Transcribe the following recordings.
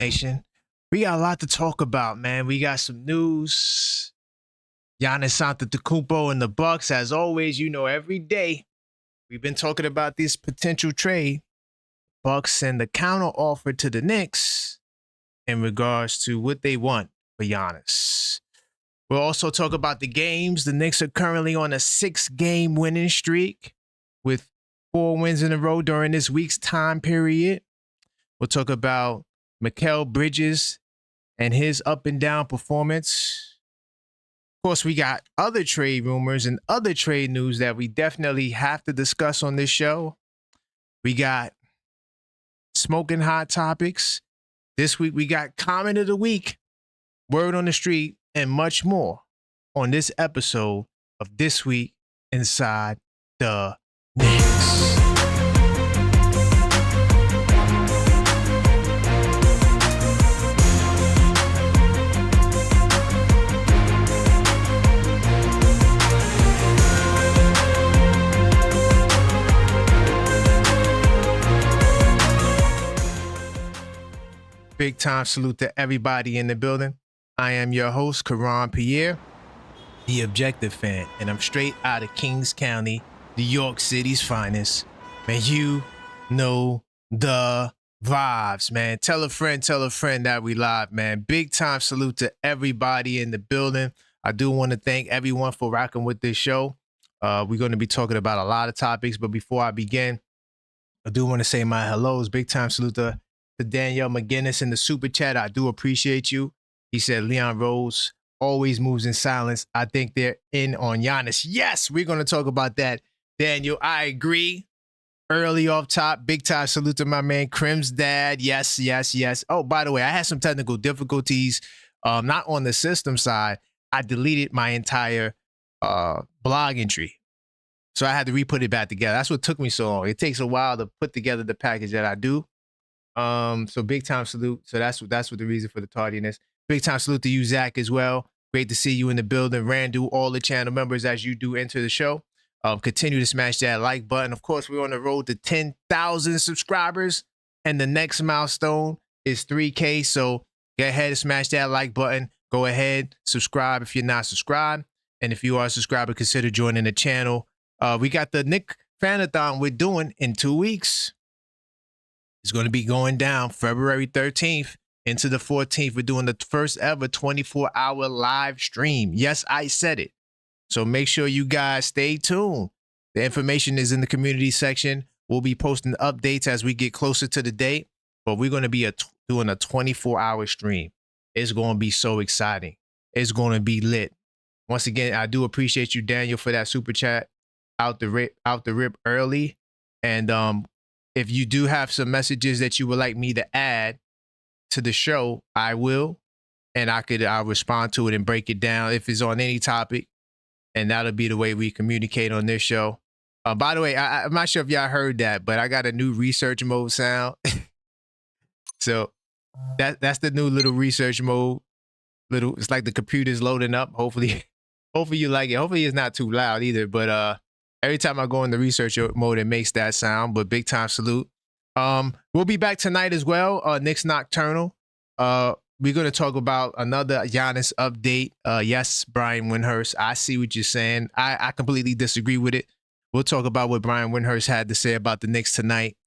Nation. We got a lot to talk about, man. We got some news. Giannis Antetokounmpo and the Bucks, as always, every day we've been talking about this potential trade. Bucks send the counter offer to the Knicks in regards to what they want for Giannis. We'll also talk about the games. The Knicks are currently on a 6-game winning streak with 4 wins in a row during this week's time period. We'll talk about Mikal Bridges and his up and down performance. Of course, we got other trade rumors and other trade news that we definitely have to discuss on this show. We got smoking hot topics. This week, we got comment of the week, word on the street, and much more on this episode of This Week Inside the Knicks. Big time salute to everybody in the building. I am your host, Karan Pierre, the Objective Fan, and I'm straight out of Kings County, New York City's finest. Man, you know the vibes, man. Tell a friend that we live, man. Big time salute to everybody in the building. I do want to thank everyone for rocking with this show. We're going to be talking about a lot of topics, but before I begin, I do want to say my hellos. Big time salute to Danielle McGinnis in the super chat. I do appreciate you. He said Leon Rose always moves in silence. I think they're in on Giannis. Yes, we're going to talk about that. Daniel, I agree. Early off top, big time salute to my man Crim's dad. Yes. Oh, by the way, I had some technical difficulties. Not on the system side. I deleted my entire blog entry. So I had to re-put it back together. That's what took me so long. It takes a while to put together the package that I do. So big time salute. So that's what the reason for the tardiness. Big time salute to you, Zach, as well. Great to see you in the building. Randu, all the channel members as you do enter the show. Continue to smash that like button. Of course, we're on the road to 10,000 subscribers, and the next milestone is 3K. So go ahead and smash that like button. Go ahead, subscribe if you're not subscribed, and if you are a subscriber, consider joining the channel. We got the Knicks fanathon we're doing in 2 weeks. It's going to be going down February 13th into the 14th. We're doing the first ever 24-hour live stream. Yes, I said it. So make sure you guys stay tuned. The information is in the community section. We'll be posting updates as we get closer to the date, but we're going to be doing a 24-hour stream. It's going to be so exciting. It's going to be lit. Once again, I do appreciate you, Daniel, for that super chat out the rip early. And if you do have some messages that you would like me to add to the show, I will. And I'll respond to it and break it down if it's on any topic. And that'll be the way we communicate on this show. By the way, I'm not sure if y'all heard that, but I got a new research mode sound. So that's the new little research mode. It's like the computer's loading up. Hopefully you like it. Hopefully it's not too loud either. But every time I go in the research mode, it makes that sound. But big time salute. We'll be back tonight as well. Knicks Nocturnal. We're going to talk about another Giannis update. Yes, Brian Windhurst. I see what you're saying. I completely disagree with it. We'll talk about what Brian Windhurst had to say about the Knicks tonight.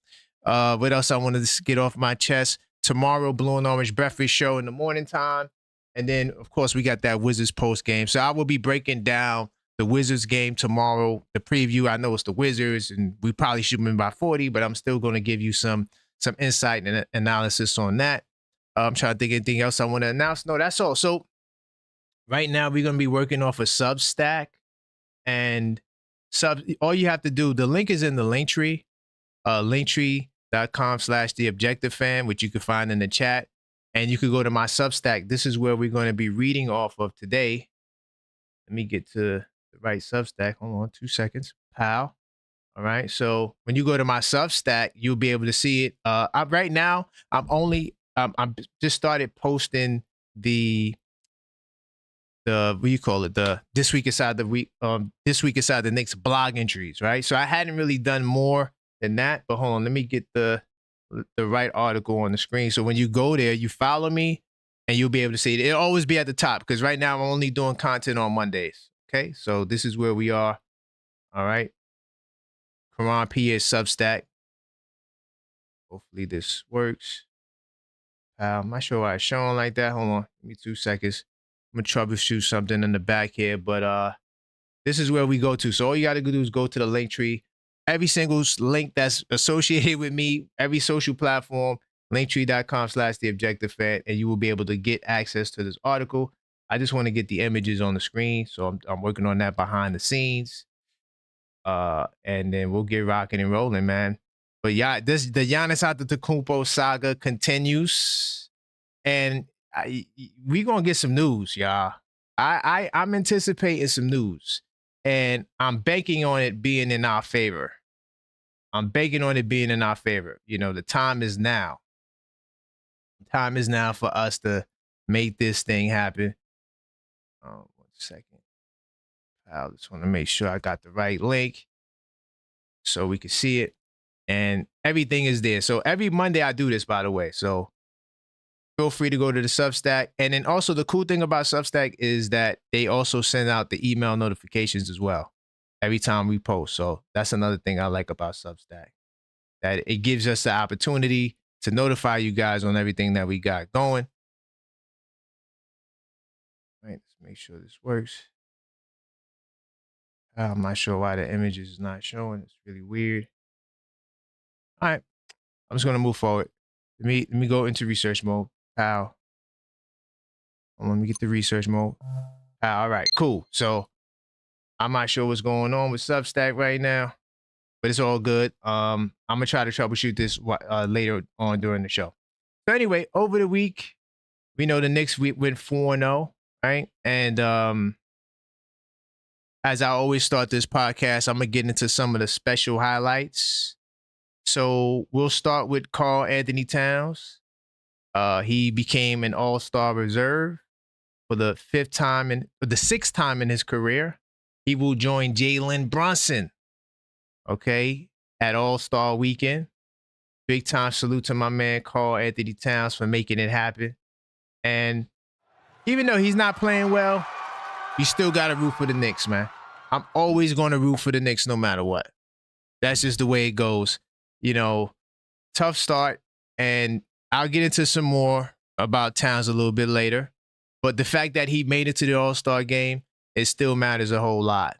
What else I wanted to get off my chest? Tomorrow, Blue and Orange Breakfast Show in the morning time. And then, of course, we got that Wizards post game. So I will be breaking down the Wizards game tomorrow. The preview, I know it's the Wizards, and we probably should win by 40, but I'm still going to give you some insight and analysis on that. I'm trying to think anything else I want to announce. No, that's all. So right now we're going to be working off a Substack, and all you have to do, the link is in the link tree, linktree.com/theobjectivefan, which you can find in the chat. And you could go to my Substack. This is where we're going to be reading off of today. Let me get to the right Substack. Hold on 2 seconds, pal. All right. So when you go to my Substack, you'll be able to see it. Right now, I'm just started posting the what do you call it? The This Week Inside the Knicks blog entries, right? So I hadn't really done more than that. But hold on, let me get the the right article on the screen. So when you go there, you follow me and you'll be able to see it. It'll always be at the top because right now I'm only doing content on Mondays. Okay, so this is where we are. All right. Karan P is Substack. Hopefully this works. I'm not sure why it's showing like that. Hold on. Give me 2 seconds. I'm going to troubleshoot something in the back here. But this is where we go to. So all you got to do is go to the link tree. Every single link that's associated with me, every social platform, linktree.com/theobjectivefan, and you will be able to get access to this article. I just want to get the images on the screen. So I'm working on that behind the scenes. And then we'll get rocking and rolling, man. But yeah, the Giannis Antetokounmpo saga continues, and we gonna get some news, y'all. I'm anticipating some news, and I'm banking on it being in our favor. I'm banking on it being in our favor. You know, the time is now. The time is now for us to make this thing happen. 1 second. I just want to make sure I got the right link so we can see it. And everything is there. So every Monday I do this, by the way. So feel free to go to the Substack. And then also the cool thing about Substack is that they also send out the email notifications as well every time we post. So that's another thing I like about Substack, that it gives us the opportunity to notify you guys on everything that we got going. All right, let's make sure this works. I'm not sure why the image is not showing. It's really weird. All right, I'm just gonna move forward. Let me go into research mode. How? Let me get the research mode. All right, cool. So I'm not sure what's going on with Substack right now, but it's all good. I'm gonna try to troubleshoot this later on during the show. So anyway, over the week, we know the Knicks went 4-0, right? And as I always start this podcast, I'm gonna get into some of the special highlights. So we'll start with Karl-Anthony Towns. He became an All-Star reserve for the 6th time in his career. He will join Jalen Brunson, okay, at All-Star Weekend. Big time salute to my man Karl-Anthony Towns for making it happen. And even though he's not playing well, you still got to root for the Knicks, man. I'm always going to root for the Knicks no matter what. That's just the way it goes. You know, tough start, and I'll get into some more about Towns a little bit later. But the fact that he made it to the All-Star game, it still matters a whole lot.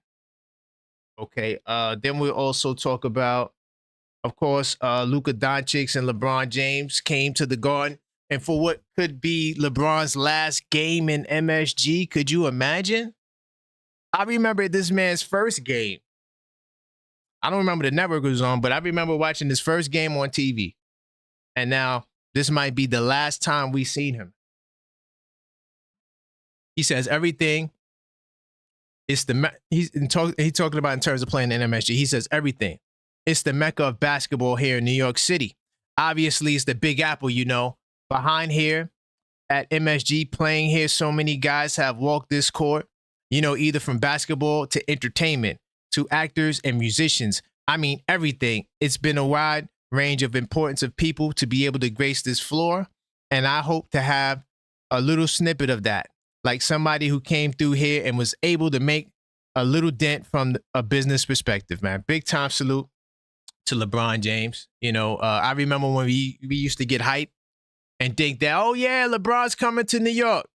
Okay, then we'll also talk about, of course, Luka Doncic and LeBron James came to the Garden. And for what could be LeBron's last game in MSG, could you imagine? I remember this man's first game. I don't remember the network it was on, but I remember watching his first game on TV. And now this might be the last time we've seen him. He says everything. He's talking about in terms of playing in MSG. He says everything. It's the mecca of basketball here in New York City. Obviously, it's the Big Apple, you know. Behind here at MSG, playing here, so many guys have walked this court, you know, either from basketball to entertainment to actors and musicians. I mean, everything. It's been a wide range of importance of people to be able to grace this floor. And I hope to have a little snippet of that, like somebody who came through here and was able to make a little dent from a business perspective, man. Big time salute to LeBron James. You know, I remember when we used to get hyped and think that, oh, yeah, LeBron's coming to New York.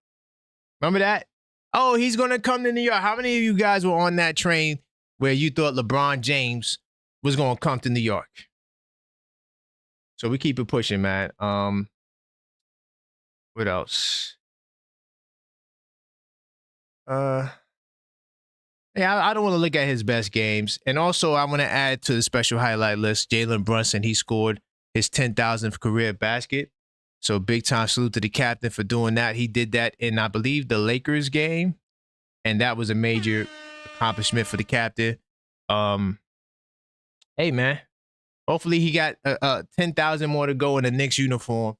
Remember that? Oh, he's going to come to New York. How many of you guys were on that train where you thought LeBron James was going to come to New York? So we keep it pushing, man. What else? Yeah, I don't want to look at his best games. And also, I want to add to the special highlight list, Jalen Brunson. He scored his 10,000th career basket. So big time salute to the captain for doing that. He did that in, I believe, the Lakers game. And that was a major accomplishment for the captain. Hey, man. Hopefully he got 10,000 more to go in the Knicks uniform.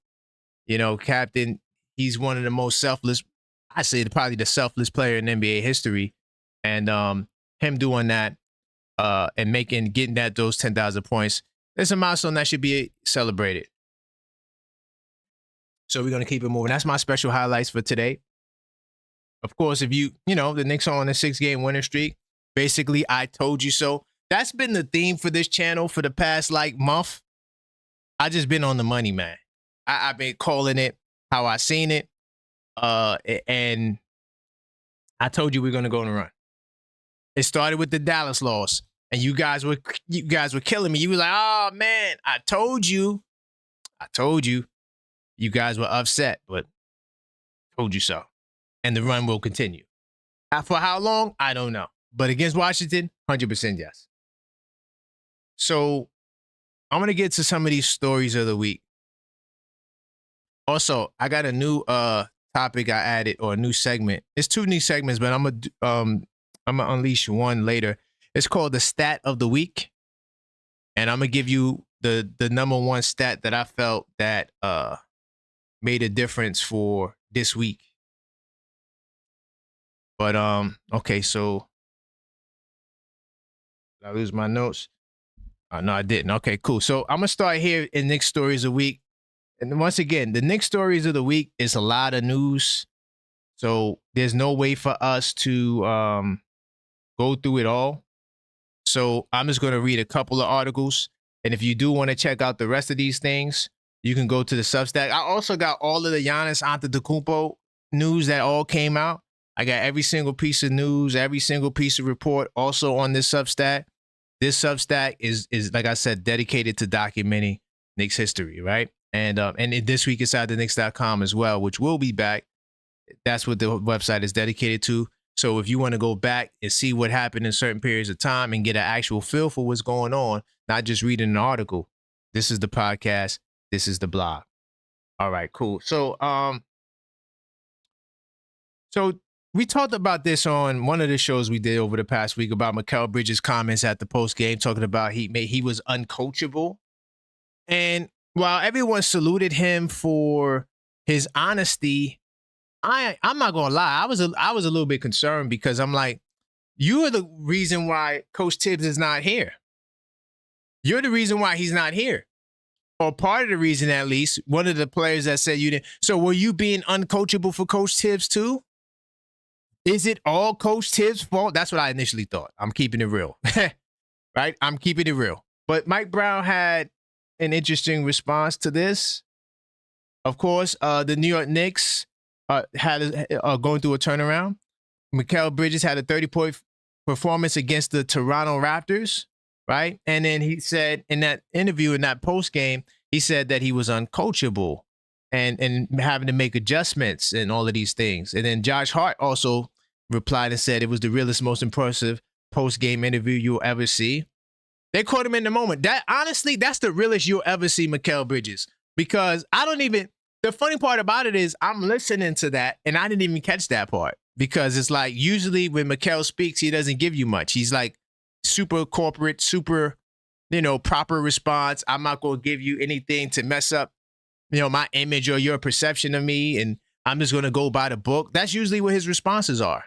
You know, captain, he's one of the most selfless, I say probably the selfless player in NBA history. And him doing that and getting those 10,000 points, it's a milestone that should be celebrated. So we're going to keep it moving. That's my special highlights for today. Of course, if the Knicks are on a 6-game winning streak. Basically, I told you so. That's been the theme for this channel for the past month. I just been on the money, man. I've been calling it how I seen it. And I told you we're going to go on a run. It started with the Dallas loss, and you guys were killing me. You were like, "Oh man, I told you." You guys were upset, but told you so. And the run will continue. For how long? I don't know. But against Washington, 100% yes. So I'm gonna get to some of these stories of the week. Also, I got a new topic I added, or a new segment. It's 2 new segments, but I'm gonna unleash one later. It's called the stat of the week, and I'm gonna give you the number 1 stat that I felt that made a difference for this week. But okay, so did I lose my notes? No, I didn't. Okay, cool. So I'm gonna start here in Knicks stories of the week. And once again, the Knicks stories of the week is a lot of news. So there's no way for us to go through it all. So I'm just going to read a couple of articles. And if you do want to check out the rest of these things, you can go to the Substack. I also got all of the Giannis Antetokounmpo news that all came out. I got every single piece of news, every single piece of report also on this Substack. This Substack is like I said, dedicated to documenting Knicks history, right? And this week it's at thenix.com as well, which will be back. That's what the website is dedicated to. So if you want to go back and see what happened in certain periods of time and get an actual feel for what's going on, not just reading an article, this is the podcast. This is the blog. All right, cool. So we talked about this on one of the shows we did over the past week about Mikal Bridges' comments at the post game, talking about he was uncoachable. And while everyone saluted him for his honesty, I'm not gonna lie, I was a little bit concerned, because I'm like, you are the reason why Coach Tibbs is not here. You're the reason why he's not here. Or part of the reason, at least. One of the players that said you didn't. So were you being uncoachable for Coach Tibbs too? Is it all Coach Tibbs' fault? That's what I initially thought. I'm keeping it real. Right? I'm keeping it real. But Mike Brown had an interesting response to this. Of course, the New York Knicks had going through a turnaround. Mikal Bridges had a 30-point performance against the Toronto Raptors, right? And then he said in that interview, in that post game, he said that he was uncoachable and having to make adjustments and all of these things. And then Josh Hart also replied and said it was the realest, most impressive post game interview you'll ever see. They caught him in the moment. That honestly, that's the realest you'll ever see Mikal Bridges, because the funny part about it is I'm listening to that and I didn't even catch that part, because it's like usually when Mikal speaks, he doesn't give you much. He's like super corporate, super, proper response. I'm not going to give you anything to mess up, my image or your perception of me. And I'm just going to go by the book. That's usually what his responses are.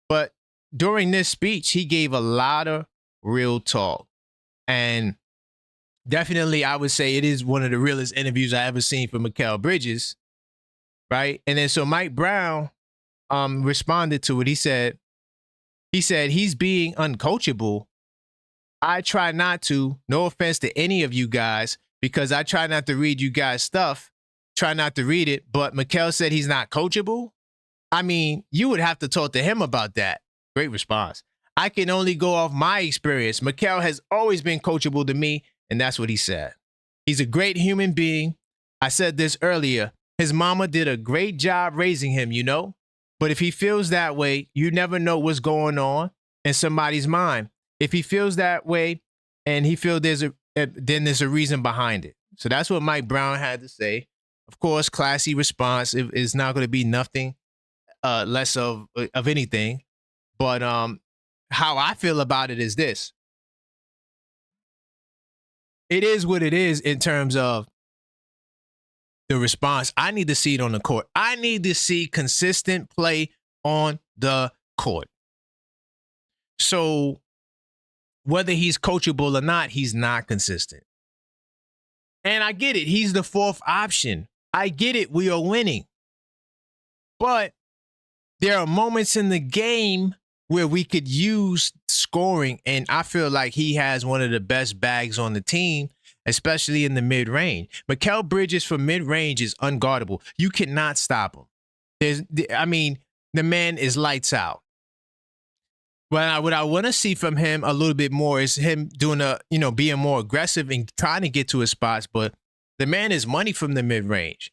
But during this speech, he gave a lot of real talk. And definitely, I would say it is one of the realest interviews I ever seen for Mikal Bridges, right? And then so Mike Brown responded to it. He said he's being uncoachable. I try not to, no offense to any of you guys, because I try not to read you guys' stuff, try not to read it, but Mikal said he's not coachable. I mean, you would have to talk to him about that. Great response. I can only go off my experience. Mikal has always been coachable to me, and that's what he said. He's a great human being. I said this earlier. His mama did a great job raising him, But if he feels that way, you never know what's going on in somebody's mind. If he feels that way and he feels then there's a reason behind it. So that's what Mike Brown had to say. Of course, classy response. It's not going to be nothing less of anything. But how I feel about it is this. It is what it is in terms of the response. I need to see it on the court. I need to see consistent play on the court. So whether he's coachable or not, he's not consistent. And I get it. He's the 4th option. I get it. We are winning. But there are moments in the game where we could use scoring, and I feel like he has one of the best bags on the team, especially in the mid-range. Mikal Bridges from mid-range is unguardable. You cannot stop him. The man is lights out. What I want to see from him a little bit more is him doing being more aggressive and trying to get to his spots, but the man is money from the mid-range.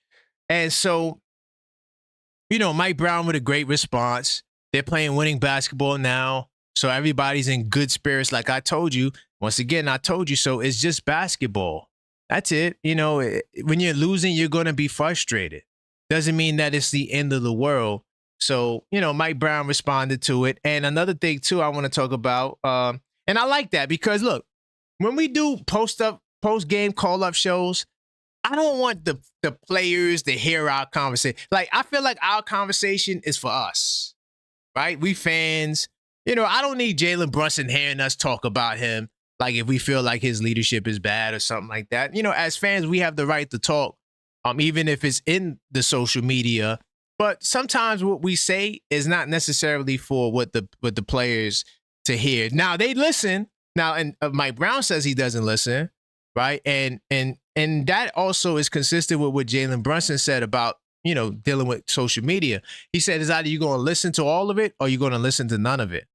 And so, Mike Brown with a great response. They're playing winning basketball now. So everybody's in good spirits. Like I told you, once again, I told you so. It's just basketball. That's it. When you're losing, you're going to be frustrated. Doesn't mean that it's the end of the world. So, Mike Brown responded to it. And another thing, too, I want to talk about, and I like that because, look, when we do post-game call-up shows, I don't want the players to hear our conversation. Like, I feel like our conversation is for us, right? We fans. I don't need Jalen Brunson hearing us talk about him, like if we feel like his leadership is bad or something like that. As fans, we have the right to talk, even if it's in the social media. But sometimes what we say is not necessarily for what the players to hear. Now, they listen. Now, and Mike Brown says he doesn't listen, right? And that also is consistent with what Jalen Brunson said about, dealing with social media. He said it's either you're going to listen to all of it or you're going to listen to none of it.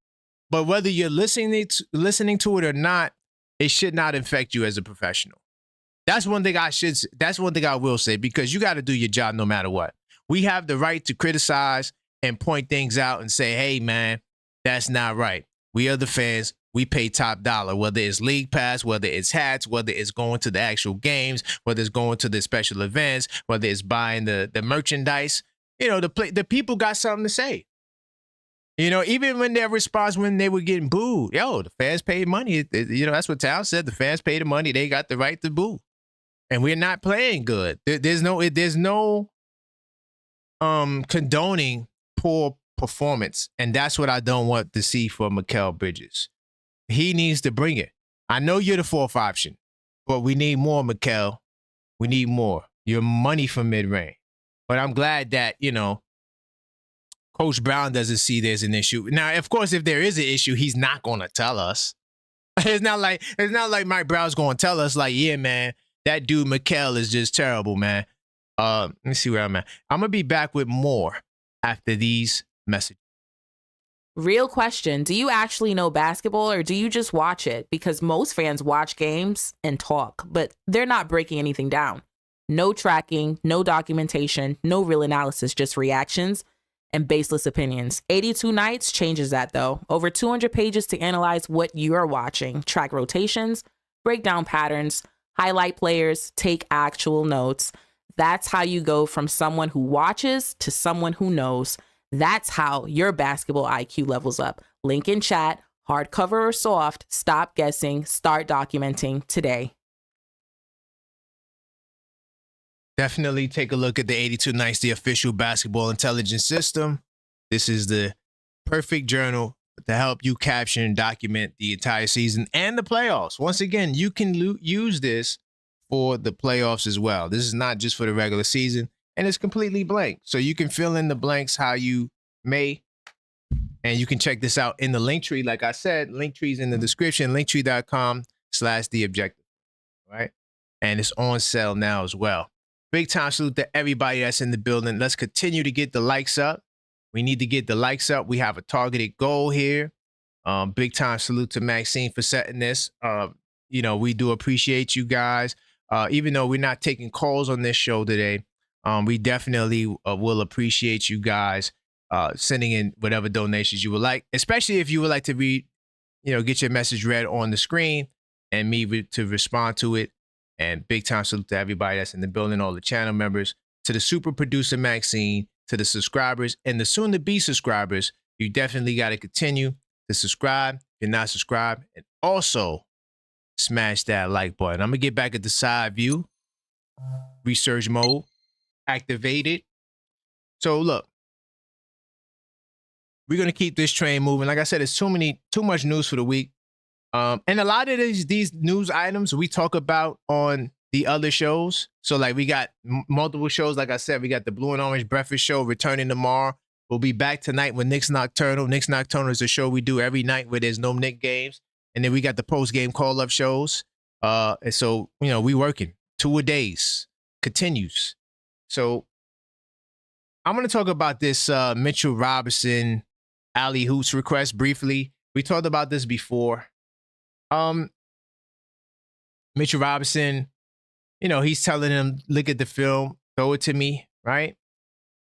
But whether you're listening to it or not, it should not affect you as a professional. That's one thing I will say, because you got to do your job no matter what. We have the right to criticize and point things out and say, hey, man, that's not right. We are the fans. We pay top dollar, whether it's league pass, whether it's hats, whether it's going to the actual games, whether it's going to the special events, whether it's buying the merchandise. The people got something to say. Even when their response when they were getting booed, the fans paid money. That's what Town said. The fans paid the money. They got the right to boo. And we're not playing good. There's no condoning poor performance. And that's what I don't want to see for Mikal Bridges. He needs to bring it. I know you're the fourth option, but we need more, Mikal. We need more. You're money from mid-range. But I'm glad that, Coach Brown doesn't see there's an issue. Now, of course, if there is an issue, he's not going to tell us. It's not like Mike Brown's going to tell us, like, yeah, man, that dude Mikal is just terrible, man. Let me see where I'm at. I'm going to be back with more after these messages. Real question. Do you actually know basketball, or do you just watch it? Because most fans watch games and talk, but they're not breaking anything down. No tracking, no documentation, no real analysis, just reactions and baseless opinions. 82 Nights changes that, though. Over 200 pages to analyze what you're watching, track rotations, break down patterns, highlight players, take actual notes. That's how you go from someone who watches to someone who knows. That's how your basketball IQ levels up. Link in chat, hardcover or soft, stop guessing, start documenting today. Definitely take a look at the 82 Nights, the official basketball intelligence system. This is the perfect journal to help you capture and document the entire season and the playoffs. Once again, you can use this for the playoffs as well. This is not just for the regular season, and it's completely blank. So you can fill in the blanks how you may, and you can check this out in the link tree. Like I said, link tree's in the description, linktree.com/theobjective, right? And it's on sale now as well. Big time salute to everybody that's in the building. Let's continue to get the likes up. We need to get the likes up. We have a targeted goal here. Big time salute to Maxine for setting this. We do appreciate you guys. Even though we're not taking calls on this show today, we definitely will appreciate you guys sending in whatever donations you would like, especially if you would like to read, get your message read on the screen and me to respond to it. And big time salute to everybody that's in the building, all the channel members, to the super producer Maxine, to the subscribers and the soon-to-be subscribers. You definitely got to continue to subscribe if you're not subscribed, and also smash that like button. I'm going to get back at the side view. Research mode activated. So look, we're going to keep this train moving. Like I said, it's too much news for the week. And a lot of these news items we talk about on the other shows. So like we got multiple shows. Like I said, we got the Blue and Orange Breakfast Show returning tomorrow. We'll be back tonight with Knicks Nocturnal. Knicks Nocturnal is a show we do every night where there's no Knicks games. And then we got the post-game call-up shows. And so, we working 2-a-days. Continues. So I'm going to talk about this Mitchell Robinson alley hoops request briefly. We talked about this before. Mitchell Robinson, he's telling him, look at the film, throw it to me, right?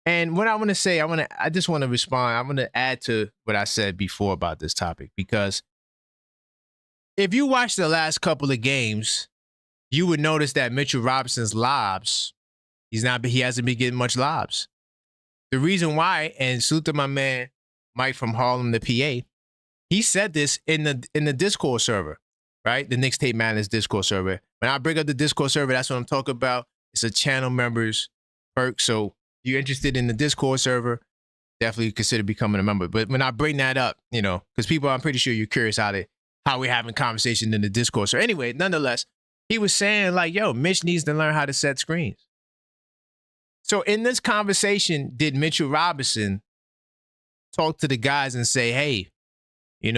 And what I want to say, I just want to respond. I'm going to add to what I said before about this topic, because if you watch the last couple of games, you would notice that Mitchell Robinson's lobs, he hasn't been getting much lobs. The reason why, and salute to my man Mike from Harlem, the PA, he said this in the Discord server, right? The Knicks Tape Madness Discord server. When I bring up the Discord server, that's what I'm talking about. It's a channel members perk. So if you're interested in the Discord server, definitely consider becoming a member. But when I bring that up, because people, I'm pretty sure you're curious how we're having conversation in the Discord. So anyway, nonetheless, he was saying like, yo, Mitch needs to learn how to set screens. So in this conversation, did Mitchell Robinson talk to the guys and say, hey, I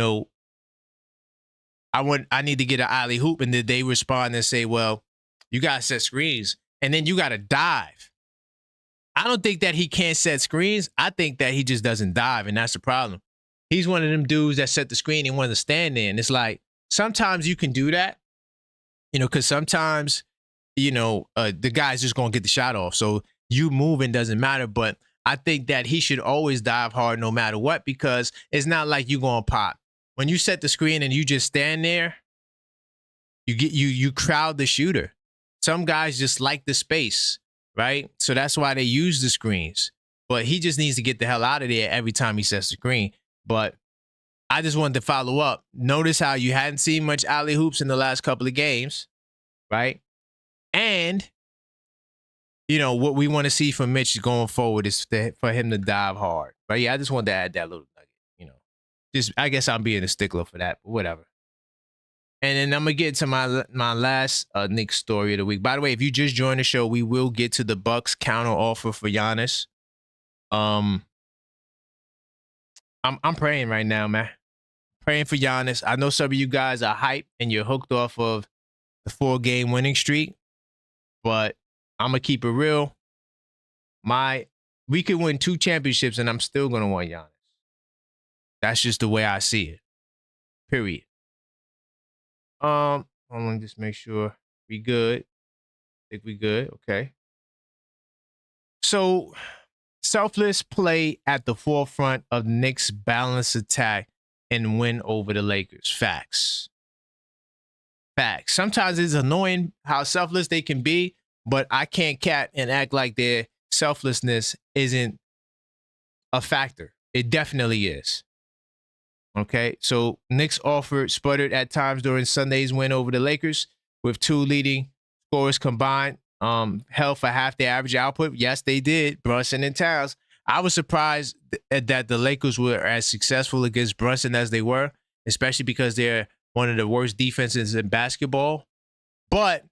need to get an alley hoop? And did they respond and say, well, you got to set screens and then you got to dive? I don't think that he can't set screens. I think that he just doesn't dive, and that's the problem. He's one of them dudes that set the screen and wants to stand there. And it's like, sometimes you can do that, because sometimes, the guy's just going to get the shot off. So you moving doesn't matter. But I think that he should always dive hard no matter what, because it's not like you're going to pop. When you set the screen and you just stand there, you crowd the shooter. Some guys just like the space, right? So that's why they use the screens. But he just needs to get the hell out of there every time he sets the screen. But I just wanted to follow up. Notice how you hadn't seen much alley hoops in the last couple of games, right? And, what we want to see from Mitch going forward is for him to dive hard. But yeah, I just wanted to add that little nugget, I guess I'm being a stickler for that, but whatever. And then I'm going to get to my last Knicks story of the week. By the way, if you just joined the show, we will get to the Bucks counter offer for Giannis. I'm praying right now, man. Praying for Giannis. I know some of you guys are hyped and you're hooked off of the 4-game winning streak, but I'm going to keep it real. We could win 2 championships and I'm still going to want Giannis. That's just the way I see it. Period. Hold on, just make sure we good. Think we good. Okay. So, selfless play at the forefront of Knicks' balanced attack and win over the Lakers. Facts. Sometimes it's annoying how selfless they can be, but I can't cat and act like their selflessness isn't a factor. It definitely is. Okay, so Knicks sputtered at times during Sunday's win over the Lakers, with 2 leading scorers combined held for half their average output. Yes, they did. Brunson and Towns. I was surprised that the Lakers were as successful against Brunson as they were, especially because they're one of the worst defenses in basketball. But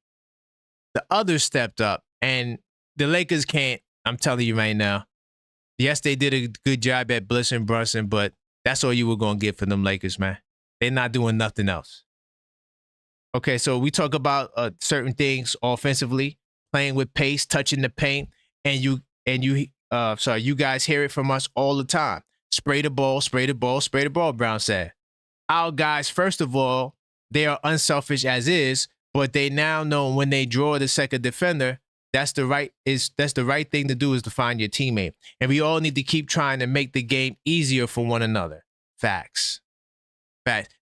the others stepped up, and the Lakers can't. I'm telling you right now. Yes, they did a good job at blitzing Brunson, but that's all you were going to get for them Lakers, man. They're not doing nothing else. Okay, so we talk about certain things offensively, playing with pace, touching the paint, and you guys hear it from us all the time. Spray the ball, spray the ball, spray the ball, Brown said. Our guys, first of all, they are unselfish as is, but they now know when they draw the second defender, that's the right thing to do, is to find your teammate. And we all need to keep trying to make the game easier for one another. Facts.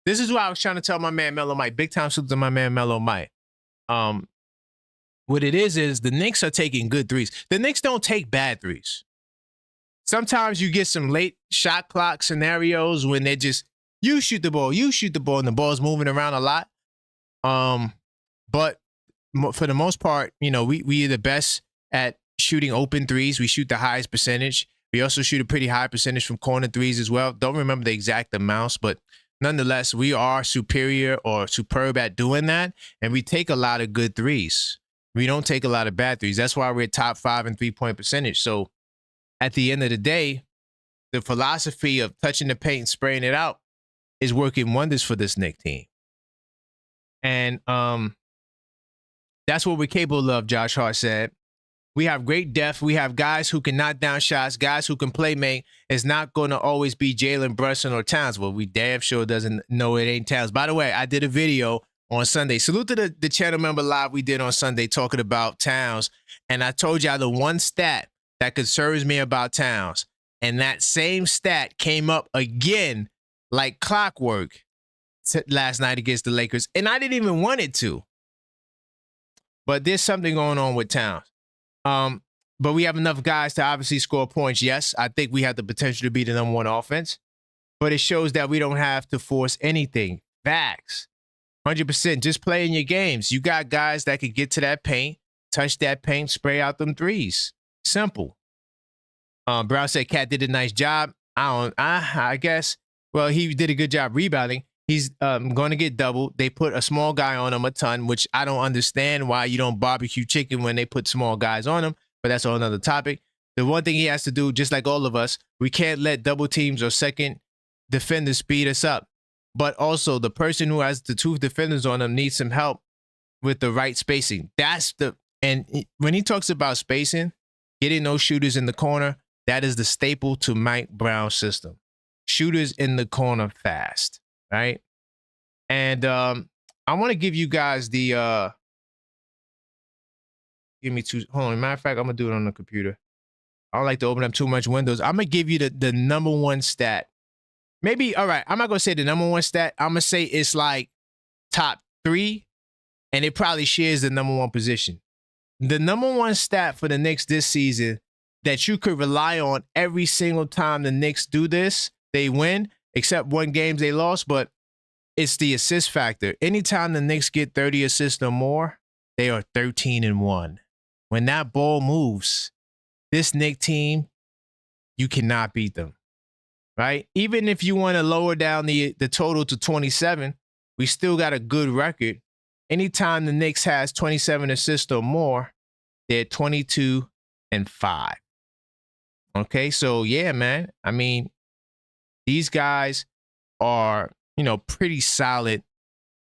This is what I was trying to tell my man Mellow Mike. Big time salute to my man Mellow Mike. What it is the Knicks are taking good threes. The Knicks don't take bad threes. Sometimes you get some late shot clock scenarios when they just, you shoot the ball, and the ball's moving around a lot. But for the most part, we are the best at shooting open threes. We shoot the highest percentage. We also shoot a pretty high percentage from corner threes as well. Don't remember the exact amounts, but nonetheless, we are superior or superb at doing that. And we take a lot of good threes. We don't take a lot of bad threes. That's why we're top 5 in three-point percentage. So at the end of the day, the philosophy of touching the paint and spraying it out is working wonders for this Knicks team. And that's what we're capable of, Josh Hart said. We have great depth. We have guys who can knock down shots, guys who can play make. It's not going to always be Jalen Brunson or Towns. Well, we damn sure doesn't know it ain't Towns. By the way, I did a video on Sunday. Salute to the channel member live we did on Sunday talking about Towns. And I told y'all the one stat that concerns me about Towns. And that same stat came up again like clockwork last night against the Lakers. And I didn't even want it to. But there's something going on with Towns. But we have enough guys to obviously score points. Yes, I think we have the potential to be the number one offense. But it shows that we don't have to force anything. Facts. 100%. Just play in your games. You got guys that can get to that paint, touch that paint, spray out them threes. Simple. Brown said Cat did a nice job. I guess. Well, he did a good job rebounding. He's going to get doubled. They put a small guy on him a ton, which I don't understand why you don't barbecue chicken when they put small guys on him, but that's another topic. The one thing he has to do, just like all of us, we can't let double teams or second defenders speed us up. But also, the person who has the two defenders on him needs some help with the right spacing. And when he talks about spacing, getting those shooters in the corner, that is the staple to Mike Brown's system. Shooters in the corner fast. Right. And I want to give you guys the give me two. Hold on. Matter of fact, I'm gonna do it on the computer. I don't like to open up too much windows. I'm gonna give you the number one stat. Maybe, all right, I'm not gonna say the number one stat. I'm gonna say it's like top 3, and it probably shares the number one position. The number one stat for the Knicks this season that you could rely on every single time the Knicks do this, they win. Except one game they lost, but it's the assist factor. Anytime the Knicks get 30 assists or more, they are 13-1. When that ball moves, this Knicks team, you cannot beat them, right? Even if you want to lower down the total to 27, we still got a good record. Anytime the Knicks has 27 assists or more, they're 22-5. Okay, so yeah, man. I mean, these guys are, pretty solid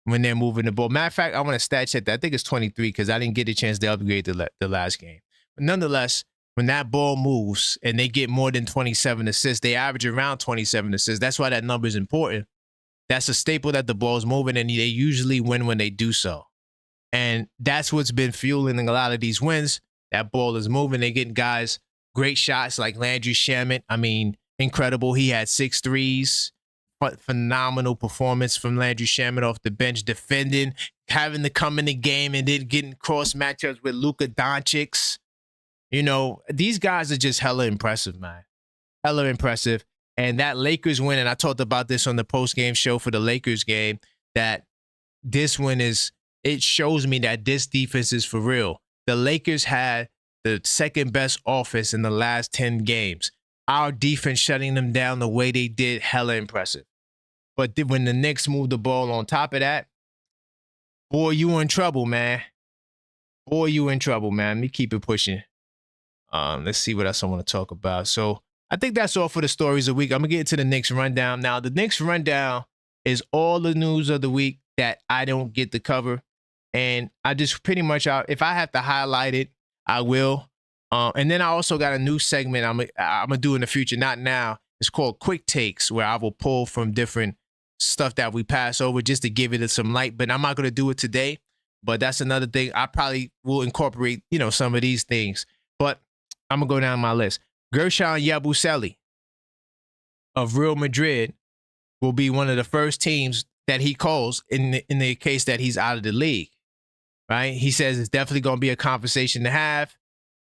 when they're moving the ball. Matter of fact, I want to stat check that. I think it's 23 because I didn't get a chance to upgrade the last game. But nonetheless, when that ball moves and they get more than 27 assists, they average around 27 assists. That's why that number is important. That's a staple that the ball's moving, and they usually win when they do so. And that's what's been fueling a lot of these wins. That ball is moving. They're getting guys great shots like Landry Shamet. I mean, incredible. He had 6 threes. Phenomenal performance from Landry Shamet off the bench, defending, having to come in the game and then getting cross matchups with Luka Doncic. These guys are just hella impressive, man. Hella impressive. And that Lakers win, and I talked about this on the post-game show for the Lakers game, that this win it shows me that this defense is for real. The Lakers had the second best offense in the last 10 games. Our defense shutting them down the way they did, hella impressive. But when the Knicks moved the ball on top of that, boy, you in trouble, man. Boy, you in trouble, man. Let me keep it pushing. Let's see what else I want to talk about. So I think that's all for the stories of the week. I'm going to get into the Knicks rundown. Now, the Knicks rundown is all the news of the week that I don't get to cover. And I just pretty much, if I have to highlight it, I will. And then I also got a new segment I'm going to do in the future, not now. It's called Quick Takes, where I will pull from different stuff that we pass over just to give it some light. But I'm not going to do it today. But that's another thing. I probably will incorporate, some of these things. But I'm going to go down my list. Gershon Yabusele of Real Madrid will be one of the first teams that he calls in the case that he's out of the league. Right? He says it's definitely going to be a conversation to have.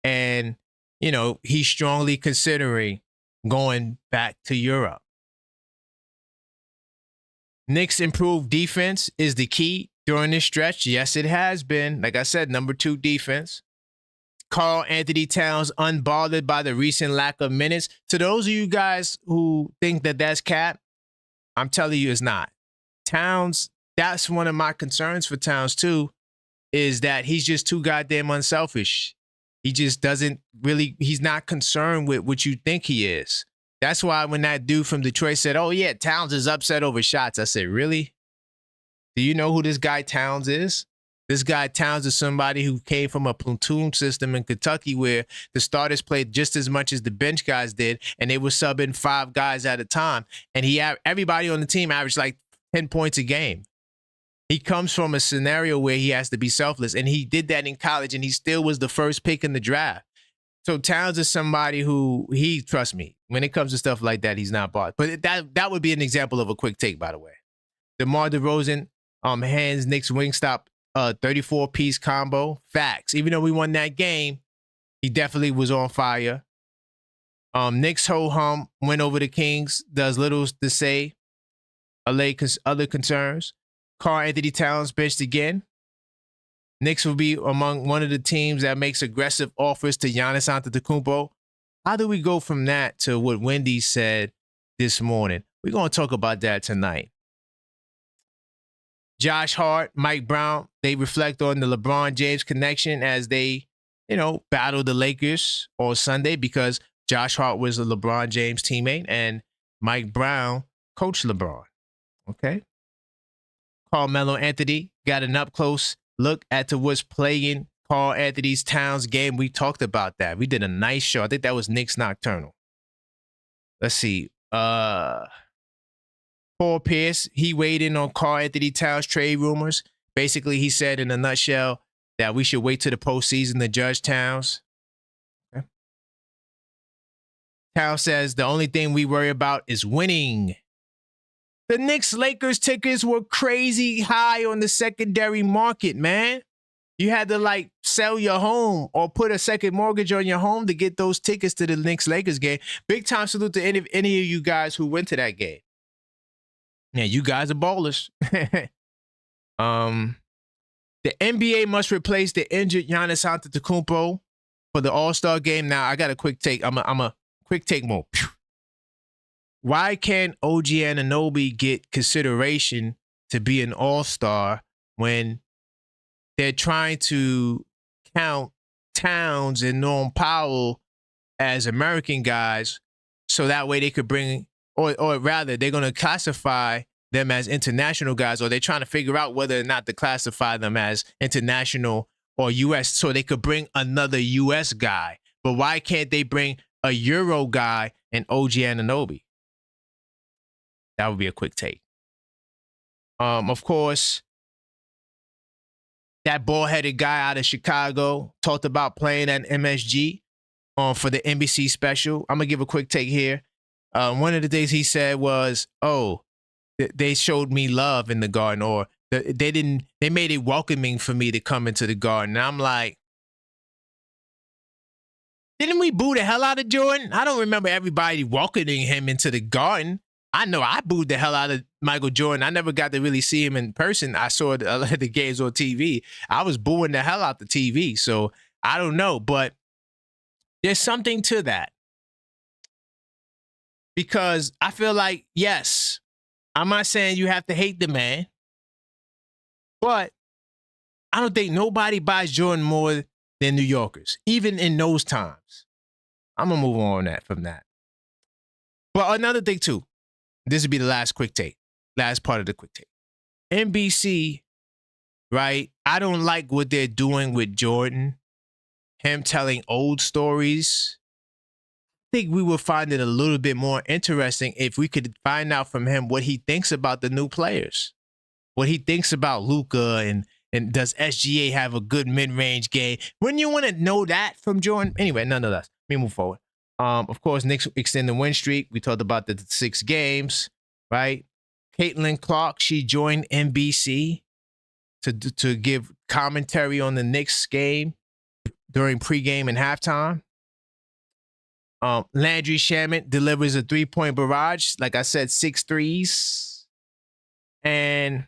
And, he's strongly considering going back to Europe. Knicks' improved defense is the key during this stretch. Yes, it has been. Like I said, number 2 defense. Karl Anthony Towns unbothered by the recent lack of minutes. To those of you guys who think that that's cap, I'm telling you it's not. Towns, that's one of my concerns for Towns too, is that he's just too goddamn unselfish. He just doesn't really, he's not concerned with what you think he is. That's why when that dude from Detroit said, oh yeah, Towns is upset over shots, I said, really? Do you know who this guy Towns is? This guy Towns is somebody who came from a platoon system in Kentucky where the starters played just as much as the bench guys did, and they were subbing 5 guys at a time. And everybody on the team averaged like 10 points a game. He comes from a scenario where he has to be selfless, and he did that in college, and he still was the first pick in the draft. So Towns is somebody who, trust me, when it comes to stuff like that, he's not bought. But that would be an example of a quick take, by the way. DeMar DeRozan hands Knicks Wingstop 34-piece combo. Facts. Even though we won that game, he definitely was on fire. Knicks ho-hum went over the Kings. Does little to say. Allay other concerns. Karl-Anthony Towns benched again. Knicks will be among one of the teams that makes aggressive offers to Giannis Antetokounmpo. How do we go from that to what Wendy said this morning? We're going to talk about that tonight. Josh Hart, Mike Brown, they reflect on the LeBron James connection as they, battle the Lakers on Sunday, because Josh Hart was a LeBron James teammate and Mike Brown coached LeBron. Okay. Carmelo Anthony got an up-close look at what's playing Karl-Anthony Towns game. We talked about that. We did a nice show. I think that was Knicks Nocturnal. Let's see. Paul Pierce, he weighed in on Karl-Anthony Towns trade rumors. Basically, he said in a nutshell that we should wait to the postseason to judge Towns. Okay. Towns says the only thing we worry about is winning. The Knicks-Lakers tickets were crazy high on the secondary market, man. You had to sell your home or put a second mortgage on your home to get those tickets to the Knicks-Lakers game. Big time salute to any of you guys who went to that game. Yeah, you guys are ballers. The NBA must replace the injured Giannis Antetokounmpo for the All-Star game. Now, I got a quick take. I'm a quick take mode. Why can't OG Anunoby get consideration to be an all-star when they're trying to count Towns and Norm Powell as American guys so that way they could bring, or rather, they're going to classify them as international guys, or they're trying to figure out whether or not to classify them as international or U.S. so they could bring another U.S. guy. But why can't they bring a Euro guy and OG Anunoby? That would be a quick take. Of course, that bald-headed guy out of Chicago talked about playing at MSG for the NBC special. I'm going to give a quick take here. One of the things he said was, they showed me love in the Garden, or they made it welcoming for me to come into the Garden. And I'm like, didn't we boo the hell out of Jordan? I don't remember everybody welcoming him into the Garden. I know I booed the hell out of Michael Jordan. I never got to really see him in person. I saw the games on TV. I was booing the hell out the TV. So I don't know, but there's something to that. Because I feel like, yes, I'm not saying you have to hate the man, but I don't think nobody buys Jordan more than New Yorkers, even in those times. I'm going to move on from that. But another thing, too. This would be the last part of the quick take. NBC, right? I don't like what they're doing with Jordan, him telling old stories. I think we would find it a little bit more interesting if we could find out from him what he thinks about the new players, what he thinks about Luka, and does SGA have a good mid-range game? Wouldn't you want to know that from Jordan? Anyway, nonetheless, let me move forward. Of course, Knicks extend the win streak. We talked about the 6 games, right? Caitlin Clark, she joined NBC to give commentary on the Knicks game during pregame and halftime. Landry Shamet delivers a 3-point barrage. Like I said, 6 threes. And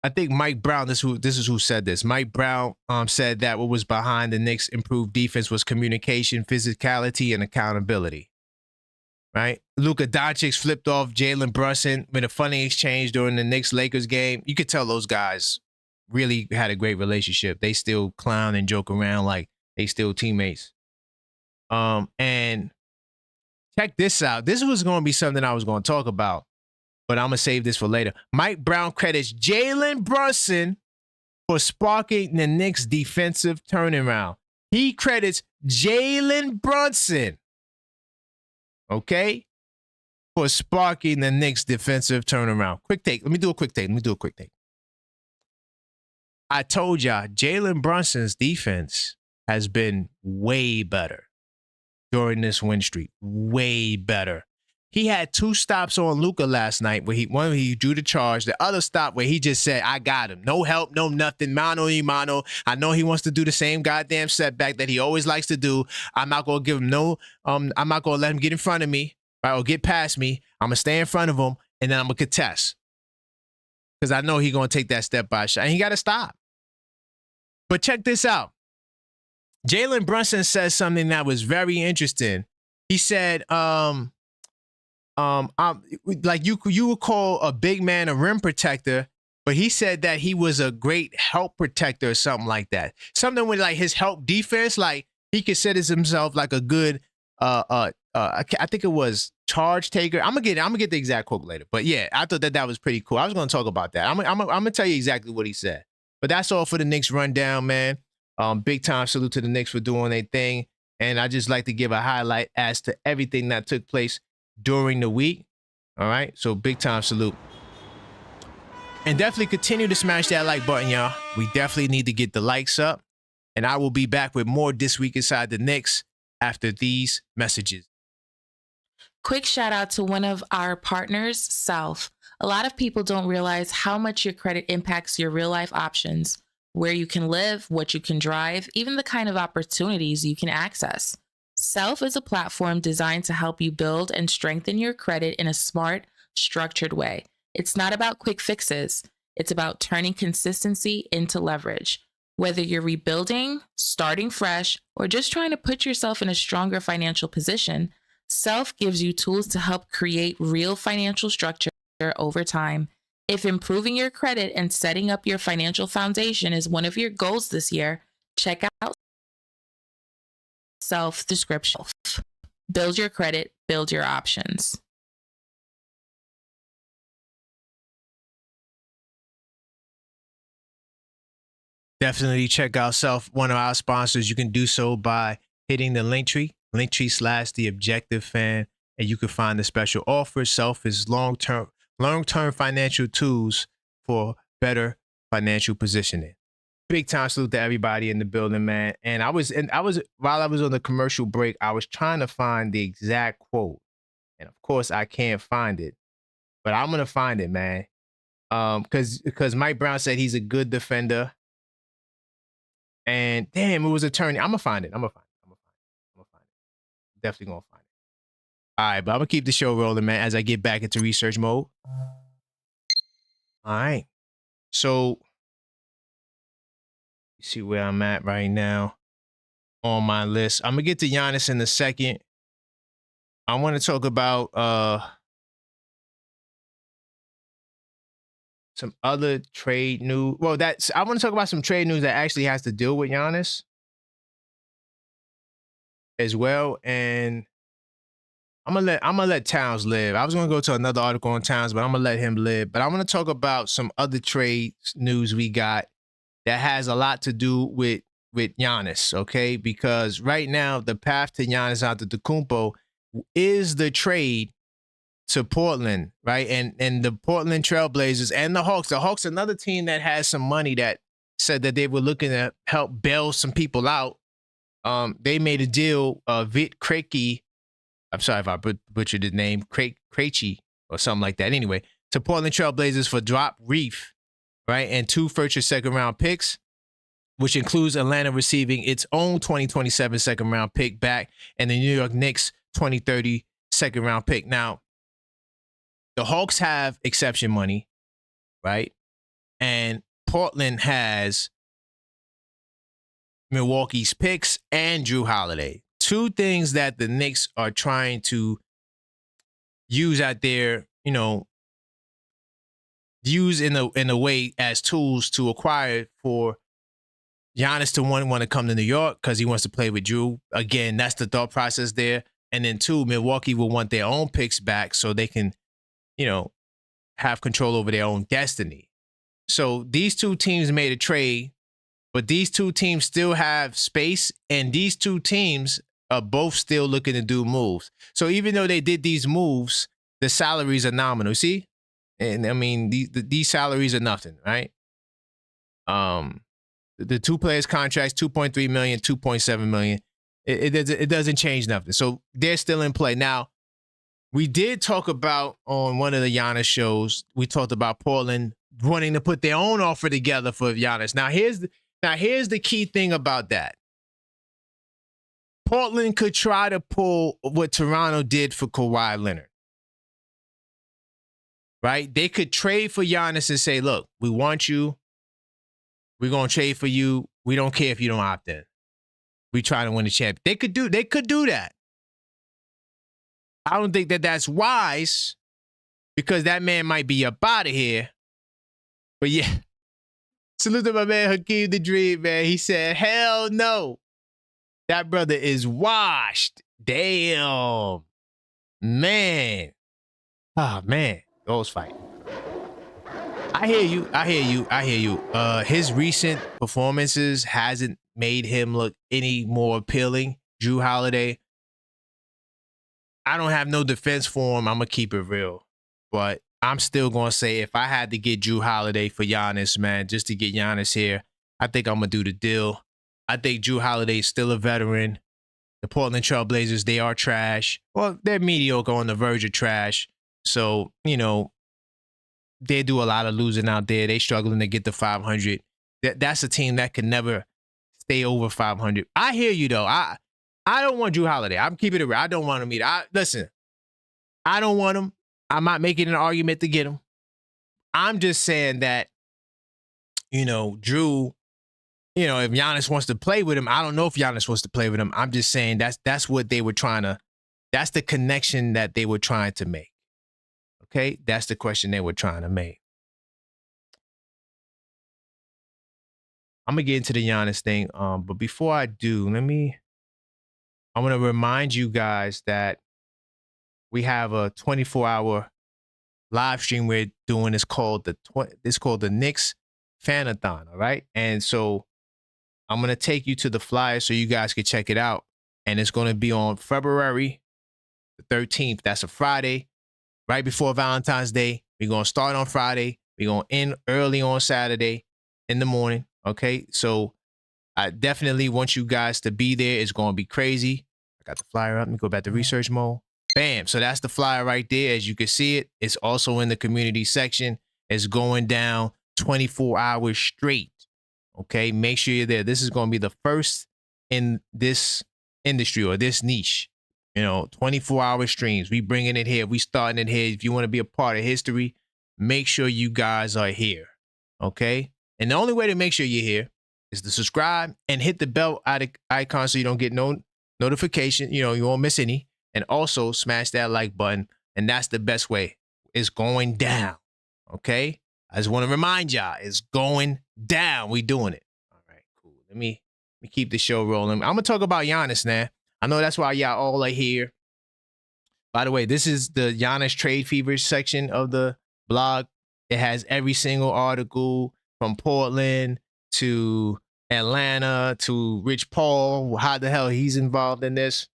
I think Mike Brown, this is who said this. Mike Brown said that what was behind the Knicks' improved defense was communication, physicality, and accountability. Right? Luka Doncic flipped off Jalen Brunson with a funny exchange during the Knicks-Lakers game. You could tell those guys really had a great relationship. They still clown and joke around like they still teammates. And check this out. This was going to be something I was going to talk about, but I'm going to save this for later. Mike Brown credits Jalen Brunson for sparking the Knicks' defensive turnaround. He credits Jalen Brunson, okay, for sparking the Knicks' defensive turnaround. Quick take. Let me do a quick take. I told y'all, Jalen Brunson's defense has been way better during this win streak. Way better. He had 2 stops on Luka last night where he drew the charge. The other stop where he just said, I got him. No help, no nothing. Mano y mano. I know he wants to do the same goddamn setback that he always likes to do. I'm not going to give him I'm not going to let him get in front of me, right, or get past me. I'm going to stay in front of him, and then I'm going to contest. Because I know he's going to take that step by shot. And he got to stop. But check this out. Jalen Brunson says something that was very interesting. He said, like you would call a big man a rim protector, but he said that he was a great help protector or something like that. Something with like his help defense, like he considers himself like a good, I think it was charge taker. I'm gonna get the exact quote later, but yeah, I thought that was pretty cool. I was gonna talk about that. I'm gonna tell you exactly what he said. But that's all for the Knicks rundown, man. Big time salute to the Knicks for doing their thing. And I just like to give a highlight as to everything that took place during the week. All right. So big time salute. And definitely continue to smash that like button, y'all. We definitely need to get the likes up. And I will be back with more This Week Inside the Knicks after these messages. Quick shout out to one of our partners, Self. A lot of people don't realize how much your credit impacts your real life options, where you can live, what you can drive, even the kind of opportunities you can access. Self is a platform designed to help you build and strengthen your credit in a smart, structured way. It's not about quick fixes. It's about turning consistency into leverage. Whether you're rebuilding, starting fresh, or just trying to put yourself in a stronger financial position, Self gives you tools to help create real financial structure over time. If improving your credit and setting up your financial foundation is one of your goals this year, check out Self description. Build your credit, build your options. Definitely check out Self, one of our sponsors. You can do so by hitting the Linktree /TheObjectiveFan, and you can find the special offer. Self is long-term financial tools for better financial positioning. Big time salute to everybody in the building, man. And I was while I was on the commercial break, I was trying to find the exact quote. And of course I can't find it, but I'm going to find it, man. Because Mike Brown said he's a good defender. And damn, it was a turn. I'm going to find it. Definitely going to find it. All right, but I'm going to keep the show rolling, man, as I get back into research mode. All right. So, see where I'm at right now on my list. I'm going to get to Giannis in a second. I want to talk about some other trade news. Well, I want to talk about some trade news that actually has to deal with Giannis as well. And I'm gonna let Towns live. I was gonna go to another article on Towns, but I'm gonna let him live. But I want to talk about some other trade news we got that has a lot to do with Giannis, okay? Because right now the path to Giannis Antetokounmpo is the trade to Portland, right? And the Portland Trailblazers and the Hawks. The Hawks, another team that has some money, that said that they were looking to help bail some people out. They made a deal. Vit Krejci, I'm sorry if I butchered his name, Krejci or something like that. Anyway, to Portland Trailblazers for drop Reef, right? And 2 first or second round picks, which includes Atlanta receiving its own 2027 second round pick back and the New York Knicks 2030 second round pick. Now, the Hawks have exception money, right? And Portland has Milwaukee's picks and Drew Holiday. 2 things that the Knicks are trying to use at their, used in a way as tools to acquire for Giannis to want to come to New York because he wants to play with Drew. Again, that's the thought process there. And then 2, Milwaukee will want their own picks back so they can, have control over their own destiny. So these 2 teams made a trade, but these 2 teams still have space, and these 2 teams are both still looking to do moves. So even though they did these moves, the salaries are nominal. See? And I mean, these salaries are nothing, right? The 2 players' contracts, $2.3 million, $2.7 million. It doesn't change nothing. So they're still in play. Now, we did talk about on one of the Giannis shows, we talked about Portland wanting to put their own offer together for Giannis. Now here's the key thing about that. Portland could try to pull what Toronto did for Kawhi Leonard. Right? They could trade for Giannis and say, look, we want you. We're going to trade for you. We don't care if you don't opt in. We try to win the champion. They could do that. I don't think that that's wise because that man might be up out of here. But yeah, salute to my man Hakeem the Dream, man. He said, hell no. That brother is washed. Damn. Man. Oh, man. Those fight. I hear you. His recent performances hasn't made him look any more appealing. Drew Holiday. I don't have no defense for him. I'm going to keep it real. But I'm still going to say if I had to get Drew Holiday for Giannis, man, just to get Giannis here, I think I'm going to do the deal. I think Drew Holiday is still a veteran. The Portland Trail Blazers, they are trash. Well, they're mediocre on the verge of trash. So, they do a lot of losing out there. They struggling to get to 500. That's a team that can never stay over 500. I hear you, though. I don't want Drew Holiday. I'm keeping it real. I don't want him either. Listen, I don't want him. I'm not making an argument to get him. I'm just saying that, Drew, if Giannis wants to play with him, I don't know if Giannis wants to play with him. I'm just saying that's what they were trying to, that's the connection that they were trying to make. Okay? That's the question they were trying to make. I'm going to get into the Giannis thing. But before I do, I want to remind you guys that we have a 24-hour live stream we're doing. It's called the Knicks Fanathon, all right? And so I'm going to take you to the flyer so you guys can check it out. And it's going to be on February the 13th. That's a Friday, right before Valentine's Day. We're going to start on Friday. We're going to end early on Saturday in the morning, okay? So I definitely want you guys to be there. It's going to be crazy. I got the flyer up. Let me go back to research mode. Bam. So that's the flyer right there. As you can see it, it's also in the community section. It's going down 24 hours straight. Okay. Make sure you're there. This is going to be the first in this industry or this niche. 24-hour streams. We bringing it here. We starting it here. If you want to be a part of history, make sure you guys are here. Okay. And the only way to make sure you're here is to subscribe and hit the bell icon so you don't get no notification. You won't miss any. And also smash that like button. And that's the best way. It's going down. Okay? I just want to remind y'all, it's going down. We doing it. All right, cool. Let me keep the show rolling. I'm going to talk about Giannis now. I know that's why y'all all are here. By the way, this is the Giannis Trade Fever section of the blog. It has every single article from Portland to Atlanta to Rich Paul. How the hell he's involved in this.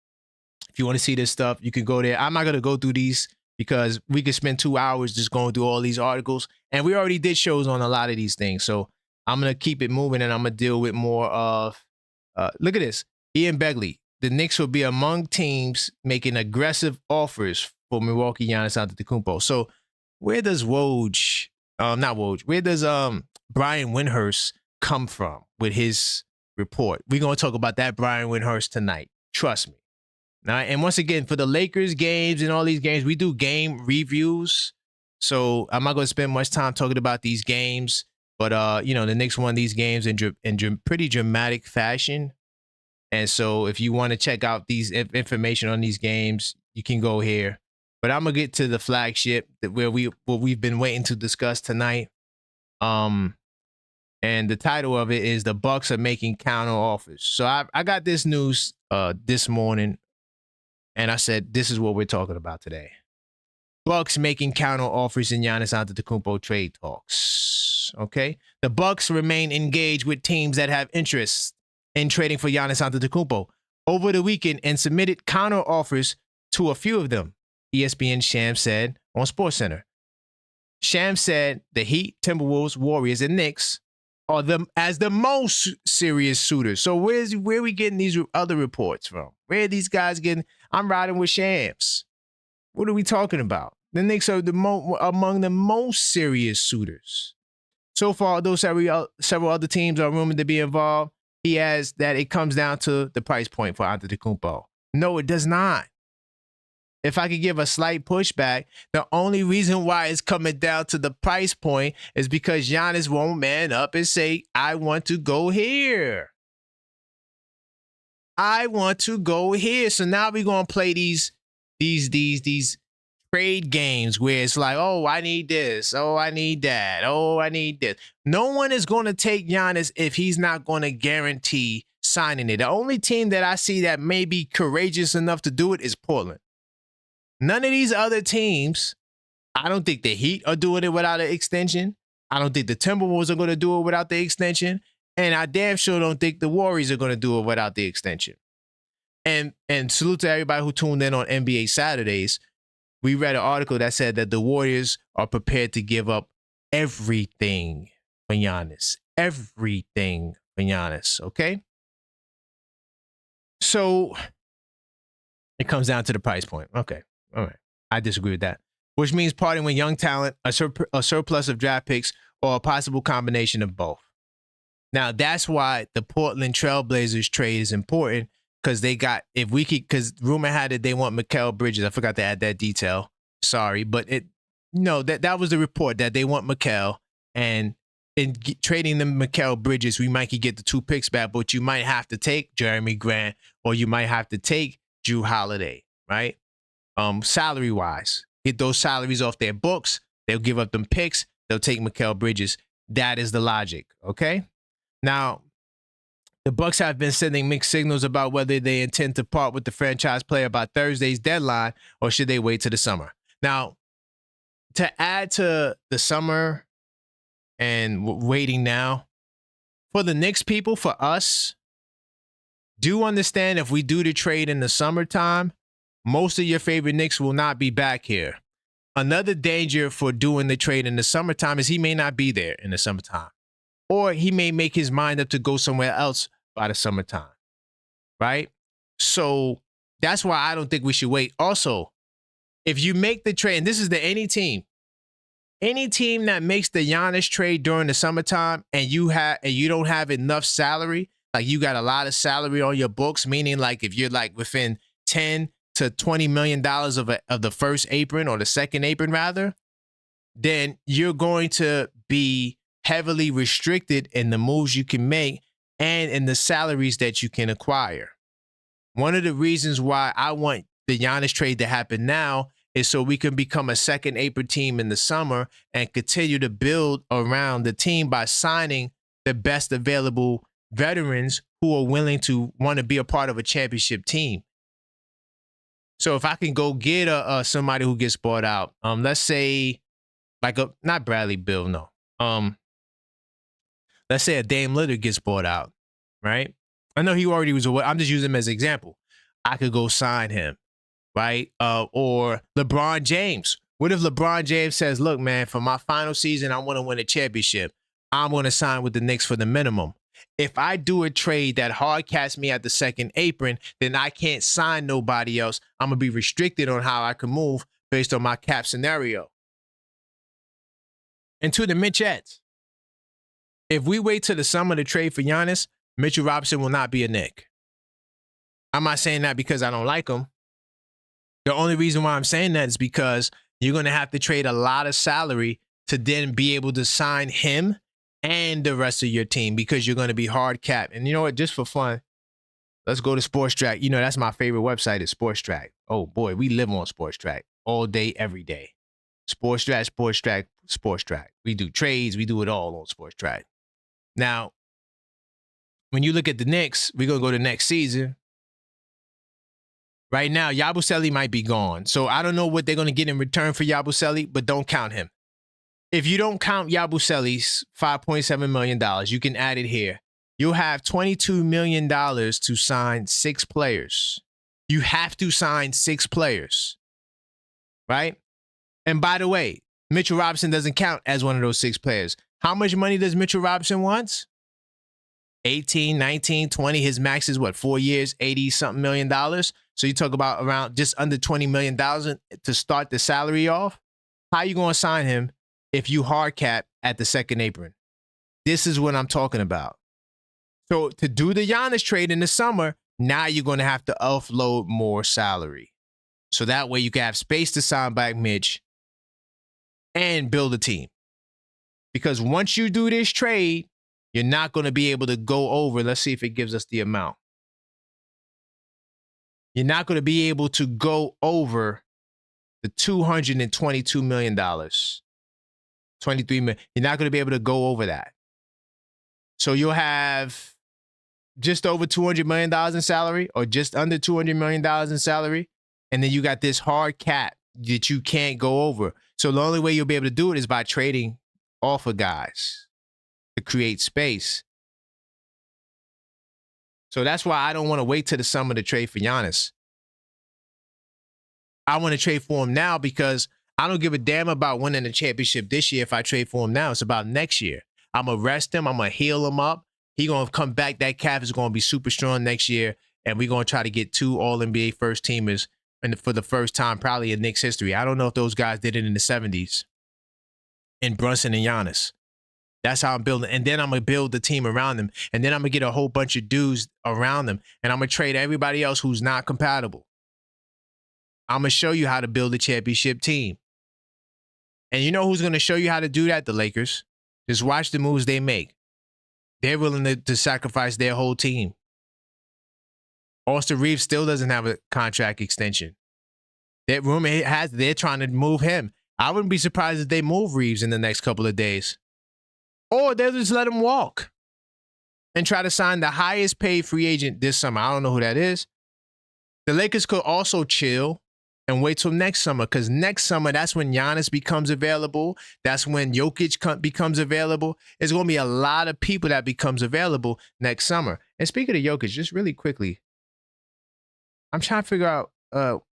If you want to see this stuff, you can go there. I'm not going to go through these because we could spend 2 hours just going through all these articles. And we already did shows on a lot of these things. So I'm going to keep it moving and I'm going to deal with more of, look at this. Ian Begley. The Knicks will be among teams making aggressive offers for Milwaukee Giannis Antetokounmpo. So where does where does Brian Windhorst come from with his report? We're going to talk about that Brian Windhorst tonight. Trust me. Now, and once again, for the Lakers games and all these games, we do game reviews. So I'm not going to spend much time talking about these games. But, the Knicks won these games in pretty dramatic fashion. And so if you want to check out these information on these games, you can go here. But I'm gonna get to the flagship what we've been waiting to discuss tonight. And the title of it is "The Bucks are making counter offers." So I got this news this morning, and I said this is what we're talking about today. Bucks making counter offers in Giannis Antetokounmpo trade talks. Okay, the Bucks remain engaged with teams that have interest in trading for Giannis Antetokounmpo over the weekend and submitted counter offers to a few of them. ESPN Shams said on SportsCenter. Shams said the Heat, Timberwolves, Warriors, and Knicks are the most serious suitors. So where are we getting these other reports from? Where are these guys getting? I'm riding with Shams. What are we talking about? The Knicks are among the most serious suitors. So far, though several other teams are rumored to be involved, he adds that it comes down to the price point for Antetokounmpo. No, it does not. If I could give a slight pushback, the only reason why it's coming down to the price point is because Giannis won't man up and say, I want to go here. I want to go here. So now we're going to play these trade games where it's like, oh, I need this. Oh, I need that. Oh, I need this. No one is going to take Giannis if he's not going to guarantee signing it. The only team that I see that may be courageous enough to do it is Portland. None of these other teams, I don't think the Heat are doing it without an extension. I don't think the Timberwolves are going to do it without the extension. And I damn sure don't think the Warriors are going to do it without the extension. And salute to everybody who tuned in on NBA Saturdays. We read an article that said that the Warriors are prepared to give up everything for Giannis. Everything for Giannis, okay? So it comes down to the price point. Okay. All right. I disagree with that. Which means parting with young talent, a surplus of draft picks, or a possible combination of both. Now, that's why the Portland Trailblazers trade is important, because because rumor had it they want Mikal Bridges. I forgot to add that detail. Sorry. But that was the report that they want Mikal. And in trading them Mikal Bridges, we might get the 2 picks back, but you might have to take Jeremy Grant, or you might have to take Drew Holiday, right? Salary wise, get those salaries off their books. They'll give up them picks. They'll take Mikal Bridges. That is the logic. Okay. Now, the Bucks have been sending mixed signals about whether they intend to part with the franchise player by Thursday's deadline, or should they wait to the summer. Now, to add to the summer and waiting now, for the Knicks people, for us, do understand if we do the trade in the summertime, most of your favorite Knicks will not be back here. Another danger for doing the trade in the summertime is he may not be there in the summertime. Or he may make his mind up to go somewhere else by the summertime, right? So that's why I don't think we should wait. Also, if you make the trade, and this is any team that makes the Giannis trade during the summertime and you don't have enough salary, like you got a lot of salary on your books, meaning like if you're like within 10 to $20 million of the first apron, or the second apron rather, then you're going to be heavily restricted in the moves you can make and in the salaries that you can acquire. One of the reasons why I want the Giannis trade to happen now is so we can become a second apron team in the summer and continue to build around the team by signing the best available veterans who are willing to want to be a part of a championship team. So if I can go get somebody who gets bought out, let's say not Bradley Beal, no. Let's say a Dame Lillard gets bought out, right? I know he already was away. I'm just using him as an example. I could go sign him, right? Or LeBron James. What if LeBron James says, look, man, for my final season, I want to win a championship. I'm going to sign with the Knicks for the minimum. If I do a trade that hard casts me at the second apron, then I can't sign nobody else. I'm going to be restricted on how I can move based on my cap scenario. And to the Mitchettes, if we wait till the summer to trade for Giannis, Mitchell Robinson will not be a Knick. I'm not saying that because I don't like him. The only reason why I'm saying that is because you're going to have to trade a lot of salary to then be able to sign him and the rest of your team, because you're going to be hard capped. And you know what? Just for fun, let's go to Sports Track. You know, that's my favorite website is Sports Track. Oh, boy, we live on Sports Track. all day, every day. Sports Track, Sports Track, Sports Track. We do trades. We do it all on Sports Track. Now, when you look at the Knicks, we're going to go to next season. Right now, Yabusele might be gone. So I don't know what they're going to get in return for Yabusele, but don't count him. If you don't count Yabusele's $5.7 million, you can add it here. You'll have $22 million to sign 6 players. You have to sign 6 players, right? And by the way, Mitchell Robinson doesn't count as one of those 6 players. How much money does Mitchell Robinson want? 18, 19, 20. His max is what, 4 years, 80-something million dollars. So you talk about around just under $20 million to start the salary off. How you going to sign him if you hard cap at the second apron? This is what I'm talking about. So to do the Giannis trade in the summer, now you're going to have to offload more salary. So that way you can have space to sign back Mitch and build a team. Because once you do this trade, you're not going to be able to go over. Let's see if it gives us the amount. You're not going to be able to go over the $222 million. 23 million. You're not going to be able to go over that. So you'll have just over $200 million in salary or just under $200 million in salary. And then you got this hard cap that you can't go over. So the only way you'll be able to do it is by trading off of guys to create space. So that's why I don't want to wait till the summer to trade for Giannis. I want to trade for him now because I don't give a damn about winning the championship this year if I trade for him now. It's about next year. I'm going to rest him. I'm going to heal him up. He's going to come back. That calf is going to be super strong next year. And we're going to try to get 2 All-NBA first teamers for the first time probably in Knicks history. I don't know if those guys did it in the 70s. In Brunson and Giannis. That's how I'm building. And then I'm going to build the team around them. And then I'm going to get a whole bunch of dudes around them. And I'm going to trade everybody else who's not compatible. I'm going to show you how to build a championship team. And you know who's going to show you how to do that? The Lakers. Just watch the moves they make. They're willing to sacrifice their whole team. Austin Reeves still doesn't have a contract extension. That rumor has they're trying to move him. I wouldn't be surprised if they move Reeves in the next couple of days. Or they'll just let him walk and try to sign the highest paid free agent this summer. I don't know who that is. The Lakers could also chill and wait till next summer because next summer, that's when Giannis becomes available. That's when Jokic becomes available. There's going to be a lot of people that becomes available next summer. And speaking of Jokic, just really quickly, I'm trying to figure out,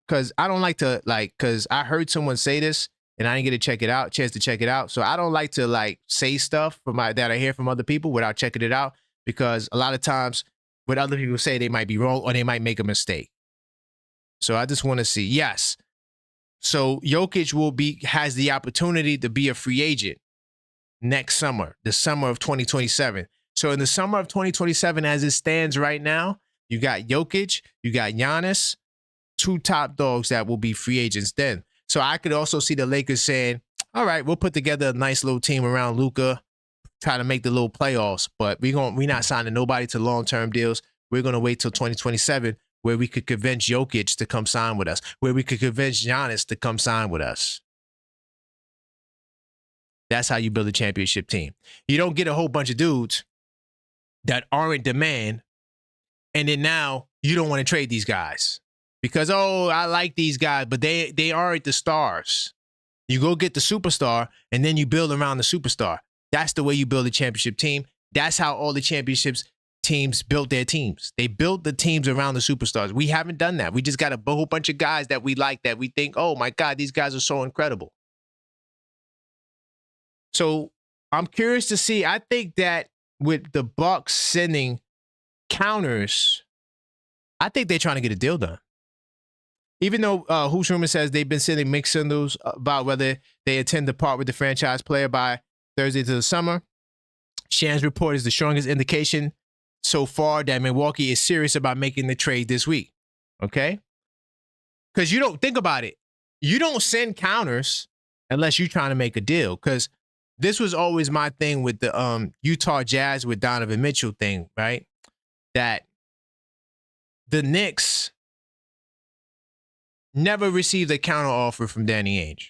because I don't like to, because I heard someone say this, and I didn't get a chance to check it out. So I don't like to say stuff that I hear from other people without checking it out, because a lot of times what other people say, they might be wrong or they might make a mistake. So I just want to see. Yes. So Jokic has the opportunity to be a free agent next summer, the summer of 2027. So in the summer of 2027, as it stands right now, you got Jokic, you got Giannis, 2 top dogs that will be free agents then. So I could also see the Lakers saying, all right, we'll put together a nice little team around Luka, try to make the little playoffs, but we're not signing nobody to long-term deals. We're going to wait till 2027 where we could convince Jokic to come sign with us, where we could convince Giannis to come sign with us. That's how you build a championship team. You don't get a whole bunch of dudes that aren't demand, and then now you don't want to trade these guys. Because, I like these guys, but they aren't the stars. You go get the superstar, and then you build around the superstar. That's the way you build a championship team. That's how all the championships teams built their teams. They built the teams around the superstars. We haven't done that. We just got a whole bunch of guys that we like that we think, oh, my God, these guys are so incredible. So I'm curious to see. I think that with the Bucks sending counters, I think they're trying to get a deal done. Even though Hoops Rumor says they've been sending mixed signals about whether they intend to part with the franchise player by Thursday to the summer, Shan's report is the strongest indication so far that Milwaukee is serious about making the trade this week. Okay? Because you don't think about it. You don't send counters unless you're trying to make a deal. Because this was always my thing with the Utah Jazz with Donovan Mitchell thing, right? That the Knicks never received a counteroffer from Danny Ainge.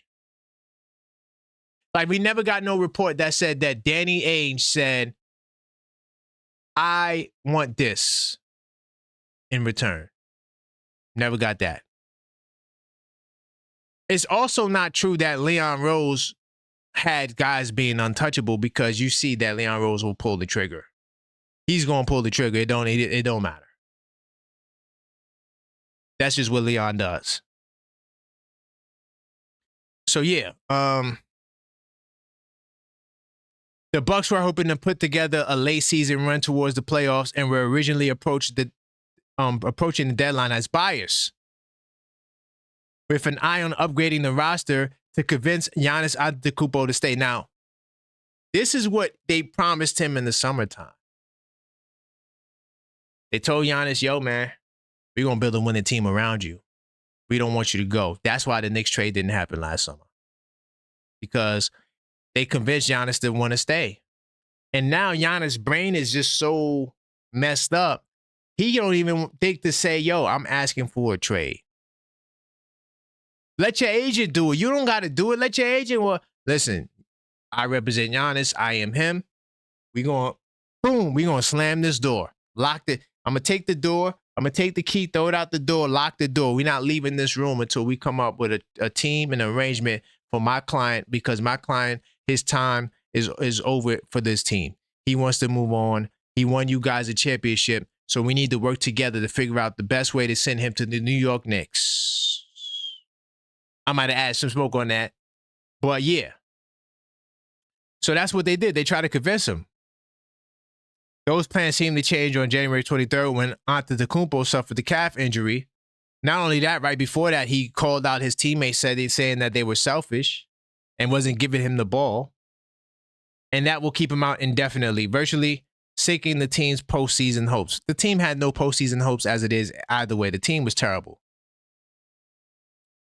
Like, we never got no report that said that Danny Ainge said, I want this in return. Never got that. It's also not true that Leon Rose had guys being untouchable, because you see that Leon Rose will pull the trigger. He's going to pull the trigger. It don't matter. That's just what Leon does. So yeah, the Bucks were hoping to put together a late season run towards the playoffs, and were originally approaching the deadline as buyers, with an eye on upgrading the roster to convince Giannis Antetokounmpo to stay. Now, this is what they promised him in the summertime. They told Giannis, yo, man, we're going to build a winning team around you. We don't want you to go. That's why the Knicks trade didn't happen last summer, because they convinced Giannis to want to stay. And now Giannis' brain is just so messed up, he don't even think to say, yo, I'm asking for a trade. Let your agent do it. You don't got to do it. Let your agent, well, listen, I represent Giannis. I am him. We're going to slam this door. Lock it. I'm going to take the door. I'm going to take the key, throw it out the door, lock the door. We're not leaving this room until we come up with a team and an arrangement for my client, because my client, his time is over for this team. He wants to move on. He won you guys a championship, so we need to work together to figure out the best way to send him to the New York Knicks. I might have added some smoke on that, but yeah. So that's what they did. They tried to convince him. Those plans seemed to change on January 23rd when Antetokounmpo suffered the calf injury. Not only that, right before that, he called out his teammates, saying that they were selfish and wasn't giving him the ball. And that will keep him out indefinitely, virtually sinking the team's postseason hopes. The team had no postseason hopes as it is either way. The team was terrible.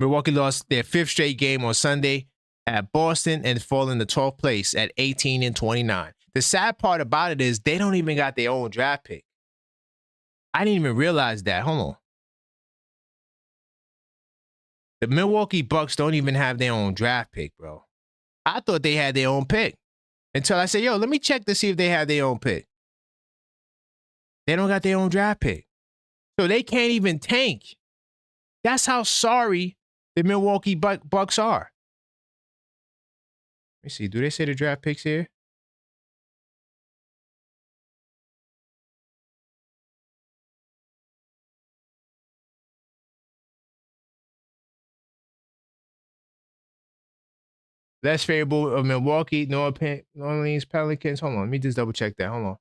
Milwaukee lost their 5th straight game on Sunday at Boston and fallen to 12th place at 18-29. The sad part about it is they don't even got their own draft pick. I didn't even realize that. Hold on. The Milwaukee Bucks don't even have their own draft pick, bro. I thought they had their own pick until I said, yo, let me check to see if they have their own pick. They don't got their own draft pick. So they can't even tank. That's how sorry the Milwaukee Bucks are. Let me see. Do they say the draft picks here? Less favorable of Milwaukee, New Orleans Pelicans. Hold on, let me just double check that. Hold on.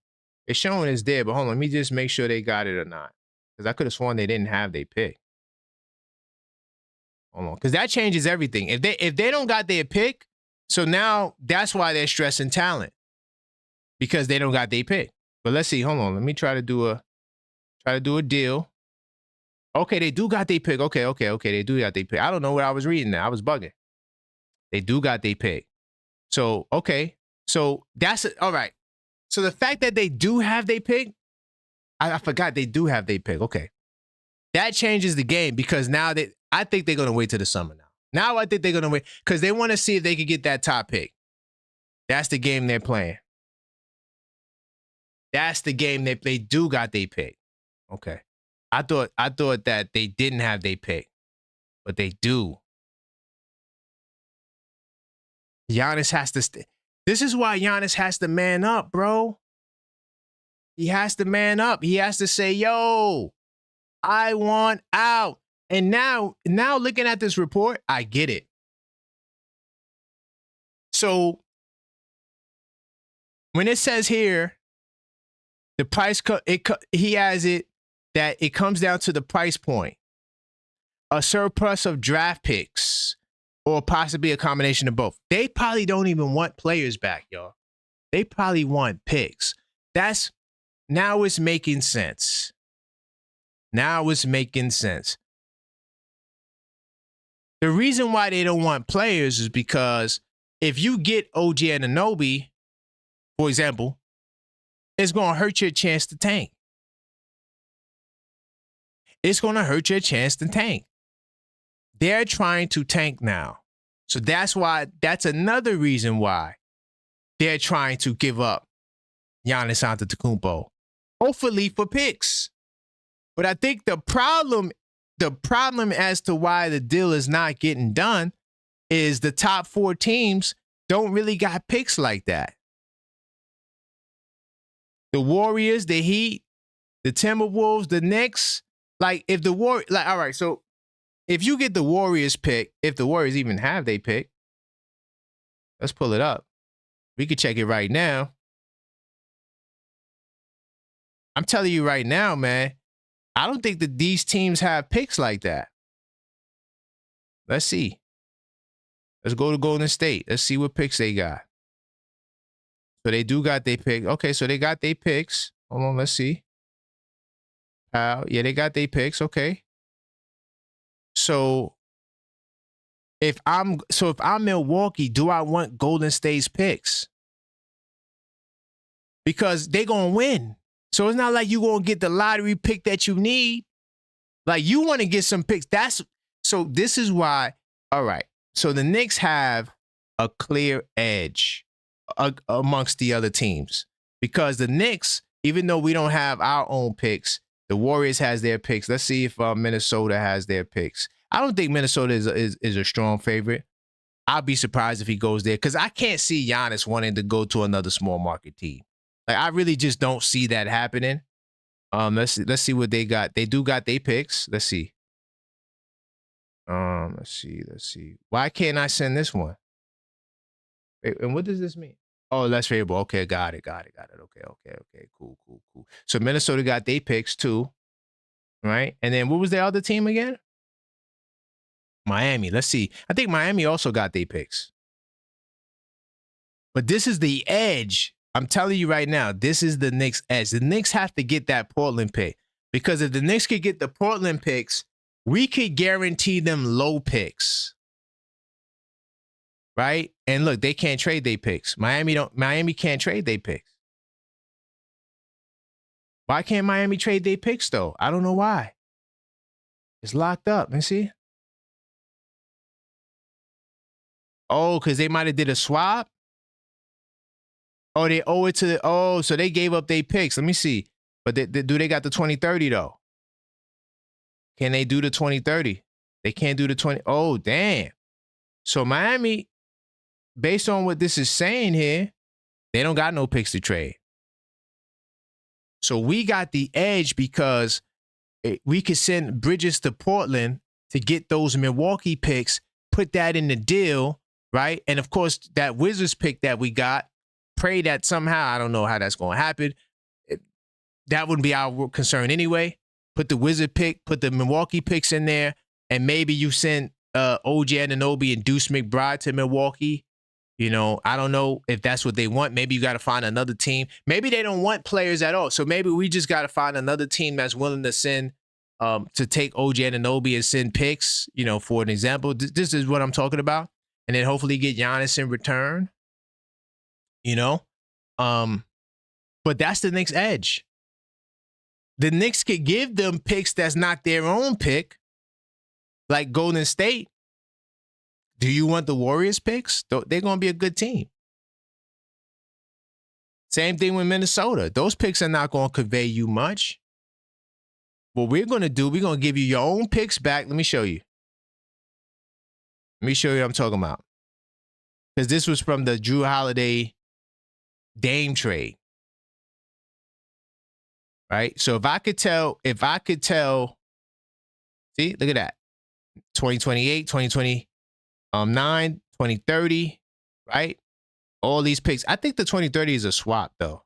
It's showing it's there, but hold on, let me just make sure they got it or not. Because I could have sworn they didn't have their pick. Hold on, because that changes everything. If they don't got their pick, so now that's why they're stressing talent. Because they don't got their pick. But let's see, hold on. Let me try to do a deal. Okay, they do got their pick. Okay, they do got their pick. I don't know what I was reading now. I was bugging. They do got their pick. So, okay. So that's it. All right. So the fact that they do have their pick, I forgot they do have their pick. Okay. That changes the game, because now I think they're going to wait till the summer now. Now I think they're going to wait because they want to see if they could get that top pick. That's the game they're playing. That's the game they do got their pick. Okay. I thought that they didn't have their pick, but they do. Giannis has to stay. This is why Giannis has to man up, bro. He has to man up. He has to say, yo, I want out. And now looking at this report, I get it. So when it says here, the price, he has it that it comes down to the price point, a surplus of draft picks, or possibly a combination of both. They probably don't even want players back, y'all. They probably want picks. Now it's making sense. Now it's making sense. The reason why they don't want players is because if you get OG Anunoby, for example, it's going to hurt your chance to tank. It's going to hurt your chance to tank. They're trying to tank now. So that's another reason why they're trying to give up Giannis Antetokounmpo, hopefully for picks. But I think the problem as to why the deal is not getting done is the top 4 teams don't really got picks like that. The Warriors, the Heat, the Timberwolves, the Knicks. Like, if the all right, so if you get the Warriors pick, if the Warriors even have they pick, let's pull it up. We could check it right now. I'm telling you right now, man, I don't think that these teams have picks like that. Let's see. Let's go to Golden State. Let's see what picks they got. So they do got their pick. Okay, so they got their picks. Hold on, let's see. Yeah, they got their picks. Okay. So if I'm Milwaukee, do I want Golden State's picks? Because they're gonna win. So it's not like you're gonna get the lottery pick that you need. Like, you want to get some picks. So this is why. All right. So the Knicks have a clear edge amongst the other teams, because the Knicks, even though we don't have our own picks, the Warriors has their picks. Let's see if Minnesota has their picks. I don't think Minnesota is a strong favorite. I'll be surprised if he goes there, because I can't see Giannis wanting to go to another small market team. Like, I really just don't see that happening. Let's see what they got. They do got their picks. Let's see. Let's see. Why can't I send this one? Wait, and what does this mean? Oh, less favorable. Okay, got it. Okay. Cool. So Minnesota got their picks too, right? And then what was the other team again? Miami. Let's see. I think Miami also got their picks. But this is the edge. I'm telling you right now, this is the Knicks' edge. The Knicks have to get that Portland pick, because if the Knicks could get the Portland picks, we could guarantee them low picks. Right? And look, they can't trade their picks. Miami can't trade their picks. Why can't Miami trade their picks though? I don't know why. It's locked up. Let me see. Oh, because they might have did a swap. Oh, they owe it to the, so they gave up their picks. Let me see. But do they got the 2030 though? Can they do the 2030? They can't do the 20. Oh, damn. So Miami, based on what this is saying here, they don't got no picks to trade. So we got the edge because we could send Bridges to Portland to get those Milwaukee picks, put that in the deal, right? And of course, that Wizards pick that we got, pray that somehow, I don't know how that's going to happen. That wouldn't be our concern anyway. Put the Wizard pick, put the Milwaukee picks in there, and maybe you send OG Anunoby and Deuce McBride to Milwaukee. You know, I don't know if that's what they want. Maybe you got to find another team. Maybe they don't want players at all. So maybe we just got to find another team that's willing to send, to take OG Anunoby and send picks, you know, for an example. This is what I'm talking about. And then hopefully get Giannis in return, you know. But that's the Knicks' edge. The Knicks could give them picks that's not their own pick, like Golden State. Do you want the Warriors picks? They're going to be a good team. Same thing with Minnesota. Those picks are not going to convey you much. What we're going to do, we're going to give you your own picks back. Let me show you. Let me show you what I'm talking about. Because this was from the Drew Holiday Dame trade. Right? So if I could tell, see, look at that. 2028, 2029, 2030, right? All these picks. I think the 2030 is a swap though.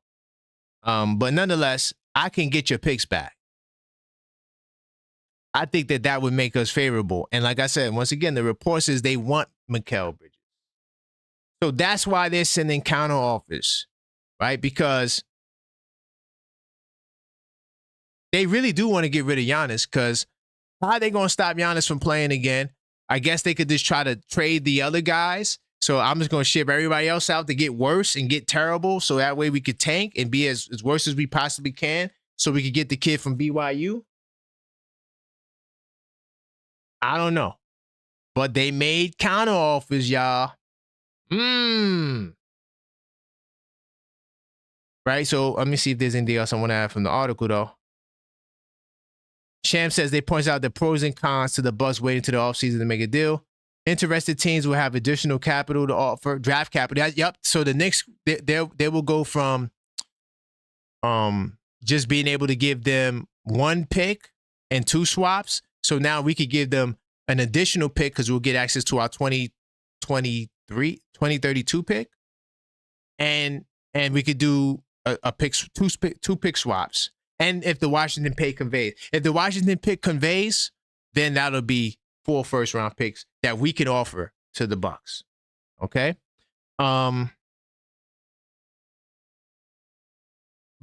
But nonetheless, I can get your picks back. I think that would make us favorable. And like I said, once again, the report says they want Mikal Bridges. So that's why they're sending counter offers, right? Because they really do want to get rid of Giannis, because how are they going to stop Giannis from playing again? I guess they could just try to trade the other guys. So I'm just going to ship everybody else out to get worse and get terrible. So that way we could tank and be as worse as we possibly can. So we could get the kid from BYU. I don't know. But they made counter offers, y'all. Right, so let me see if there's anything else I want to add from the article, though. Sham says they points out the pros and cons to the Bucks waiting to the offseason to make a deal. Interested teams will have additional capital to offer, draft capital. Yep. So the Knicks, they will go from just being able to give them 1 pick and 2 swaps. So now we could give them an additional pick because we'll get access to our 2032 pick. And we could do a pick, two pick swaps. And if the Washington pick conveys, then that'll be 4 first-round picks that we can offer to the Bucks. Okay? But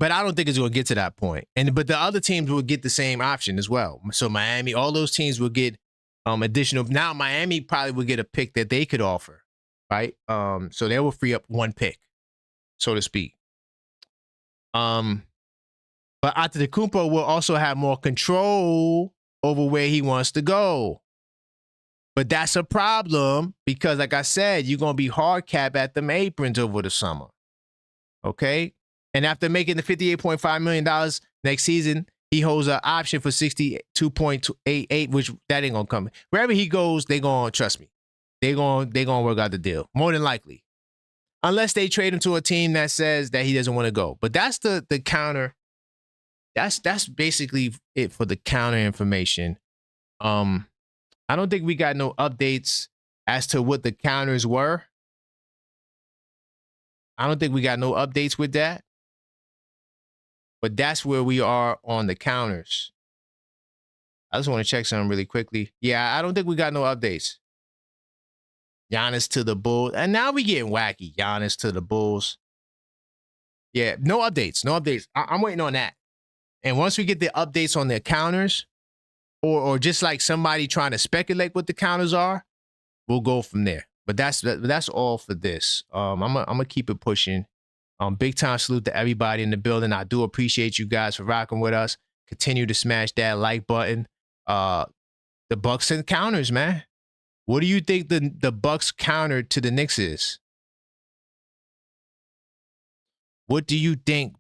I don't think it's going to get to that point. But the other teams will get the same option as well. So Miami, all those teams will get additional. Now Miami probably will get a pick that they could offer, right? So they will free up 1 pick, so to speak. But Antetokounmpo will also have more control over where he wants to go. But that's a problem because, like I said, you're going to be hard cap at them aprons over the summer. Okay? And after making the $58.5 million next season, he holds an option for $62.88, which that ain't going to come. Wherever he goes, they're going to, trust me, they're going to work out the deal, more than likely. Unless they trade him to a team that says that he doesn't want to go. But that's the counter. That's basically it for the counter information. I don't think we got no updates as to what the counters were. I don't think we got no updates with that. But that's where we are on the counters. I just want to check something really quickly. Yeah, I don't think we got no updates. Giannis to the Bulls. And now we getting wacky. Giannis to the Bulls. Yeah, no updates. No updates. I'm waiting on that. And once we get the updates on their counters, or just like somebody trying to speculate what the counters are, we'll go from there. But that's all for this. I'm gonna keep it pushing. Big time salute to everybody in the building. I do appreciate you guys for rocking with us. Continue to smash that like button. The Bucks and counters, man. What do you think the Bucks counter to the Knicks is? What do you think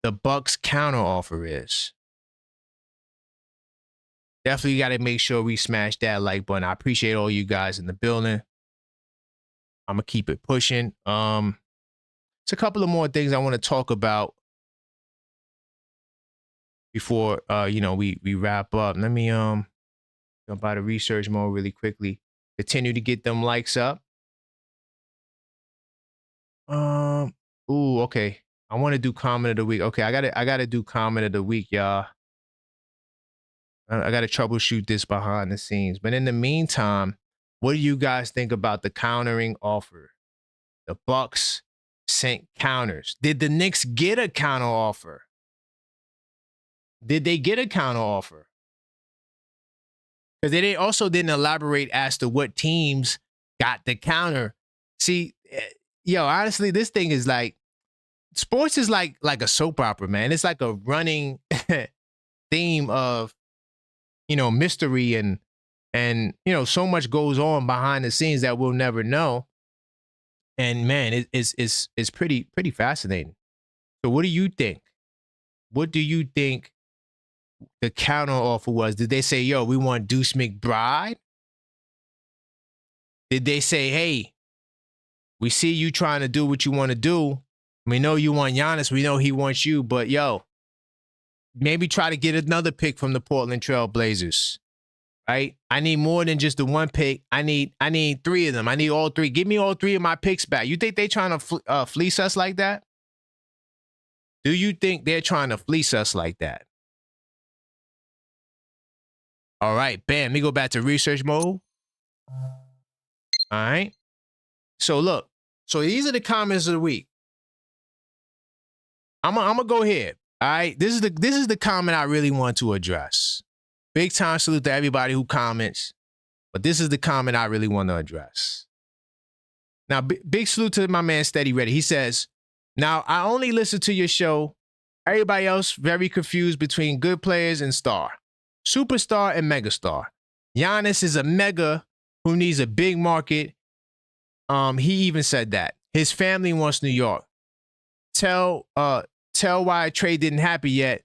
the Bucks counter offer is? Definitely got to make sure we smash that like button. I appreciate all you guys in the building. I'm going to keep it pushing. It's a couple of more things I want to talk about before we wrap up. Let me jump out of research mode really quickly. Continue to get them likes up. Okay. I want to do comment of the week. Okay, I gotta do comment of the week, y'all. I gotta troubleshoot this behind the scenes. But in the meantime, what do you guys think about the countering offer? The Bucks sent counters. Did the Knicks get a counter offer? Did they get a counter offer? Because they also didn't elaborate as to what teams got the counter. See, honestly, this thing is like, sports is like a soap opera, man. It's like a running theme of, mystery and so much goes on behind the scenes that we'll never know. And man, it's pretty fascinating. So what do you think? What do you think the counter offer was? Did they say, yo, we want Deuce McBride? Did they say, hey, we see you trying to do what you want to do. We know you want Giannis. We know he wants you. But, yo, maybe try to get another pick from the Portland Trail Blazers, right? I need more than just the 1 pick. I need 3 of them. I need all 3. Give me all 3 of my picks back. You think they trying to fleece us like that? Do you think they're trying to fleece us like that? All right, bam. Let me go back to research mode. All right. So, look. So, these are the comments of the week. I'm gonna go here. All right. This is the comment I really want to address. Big time salute to everybody who comments, but this is the comment I really want to address. Now, big salute to my man Steady Ready. He says, "Now I only listen to your show. Everybody else very confused between good players and star, superstar and megastar. Giannis is a mega who needs a big market. He even said that his family wants New York. Tell why a trade didn't happen yet.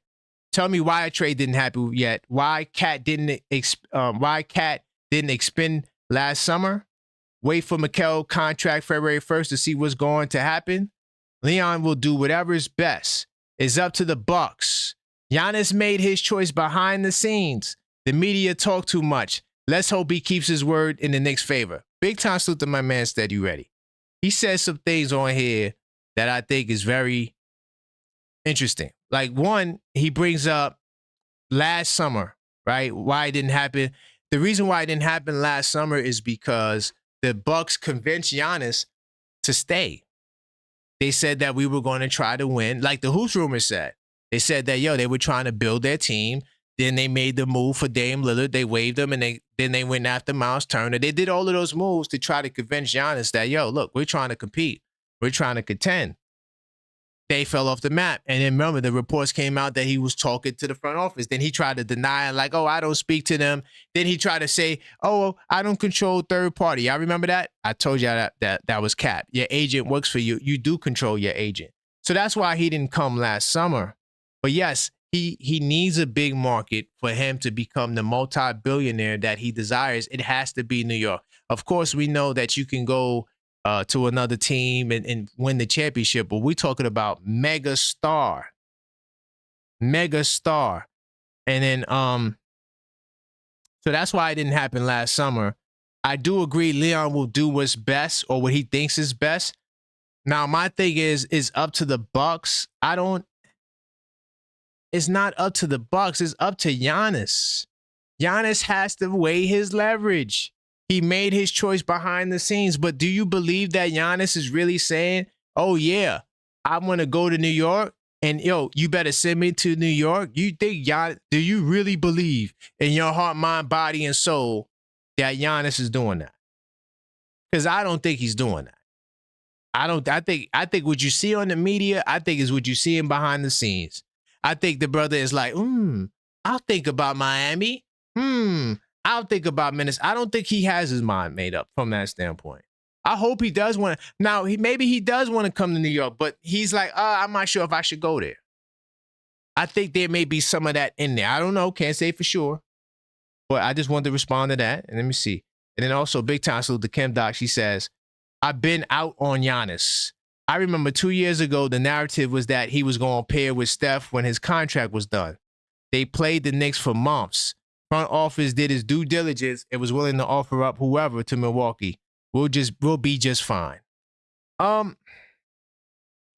Tell me why a trade didn't happen yet. Why Cat didn't expend last summer. Wait for Mikal contract February 1st to see what's going to happen. Leon will do whatever is best. It's up to the Bucks. Giannis made his choice behind the scenes. The media talk too much. Let's hope he keeps his word in the Knicks' favor. Big time salute to my man Steady Ready. He says some things on here that I think is very interesting. Like one, he brings up last summer, right? Why it didn't happen. The reason why it didn't happen last summer is because the Bucks convinced Giannis to stay. They said that we were going to try to win, like the Hoops rumors said. They said that, they were trying to build their team. Then they made the move for Dame Lillard. They waived him, and then they went after Miles Turner. They did all of those moves to try to convince Giannis that, look, we're trying to compete. We're trying to contend. They fell off the map. And then remember, the reports came out that he was talking to the front office. Then he tried to deny it, like, I don't speak to them. Then he tried to say, I don't control third party. Y'all remember that? I told y'all that was cap. Your agent works for you. You do control your agent. So that's why he didn't come last summer. But yes, he needs a big market for him to become the multi-billionaire that he desires. It has to be New York. Of course, we know that you can go to another team and win the championship, but we're talking about mega star. And then, so that's why it didn't happen last summer. I do agree Leon will do what's best or what he thinks is best. Now, my thing is up to the Bucks. It's not up to the Bucks. It's up to Giannis. Giannis has to weigh his leverage. He made his choice behind the scenes, but do you believe that Giannis is really saying, I want to go to New York and you better send me to New York? You think do you really believe in your heart, mind, body, and soul that Giannis is doing that? Because I don't think he's doing that. I think what you see on the media, I think is what you see him behind the scenes. I think the brother is like, I'll think about Miami. I'll think about Minnesota. I don't think he has his mind made up from that standpoint. I hope he does want to. Now, maybe he does want to come to New York, but he's like, I'm not sure if I should go there. I think there may be some of that in there. I don't know. Can't say for sure. But I just wanted to respond to that. And let me see. And then also, big time salute to Kim Doc. She says, I've been out on Giannis. I remember 2 years ago, the narrative was that he was going to pair with Steph when his contract was done. They played the Knicks for months. Front office did his due diligence and was willing to offer up whoever to Milwaukee. We'll be just fine.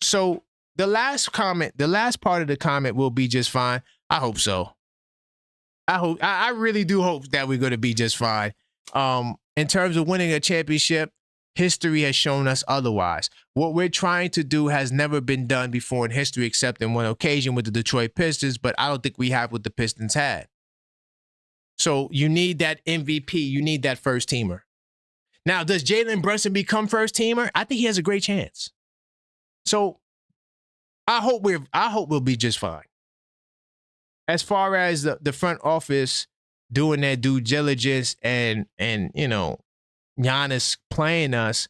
So the last part of the comment will be just fine. I hope so. I really do hope that we're going to be just fine. In terms of winning a championship, history has shown us otherwise. What we're trying to do has never been done before in history, except in one occasion with the Detroit Pistons, but I don't think we have what the Pistons had. So you need that MVP. You need that first teamer. Now, does Jalen Brunson become first teamer? I think he has a great chance. So I hope we'll be just fine. As far as the front office doing their due diligence and Giannis playing us,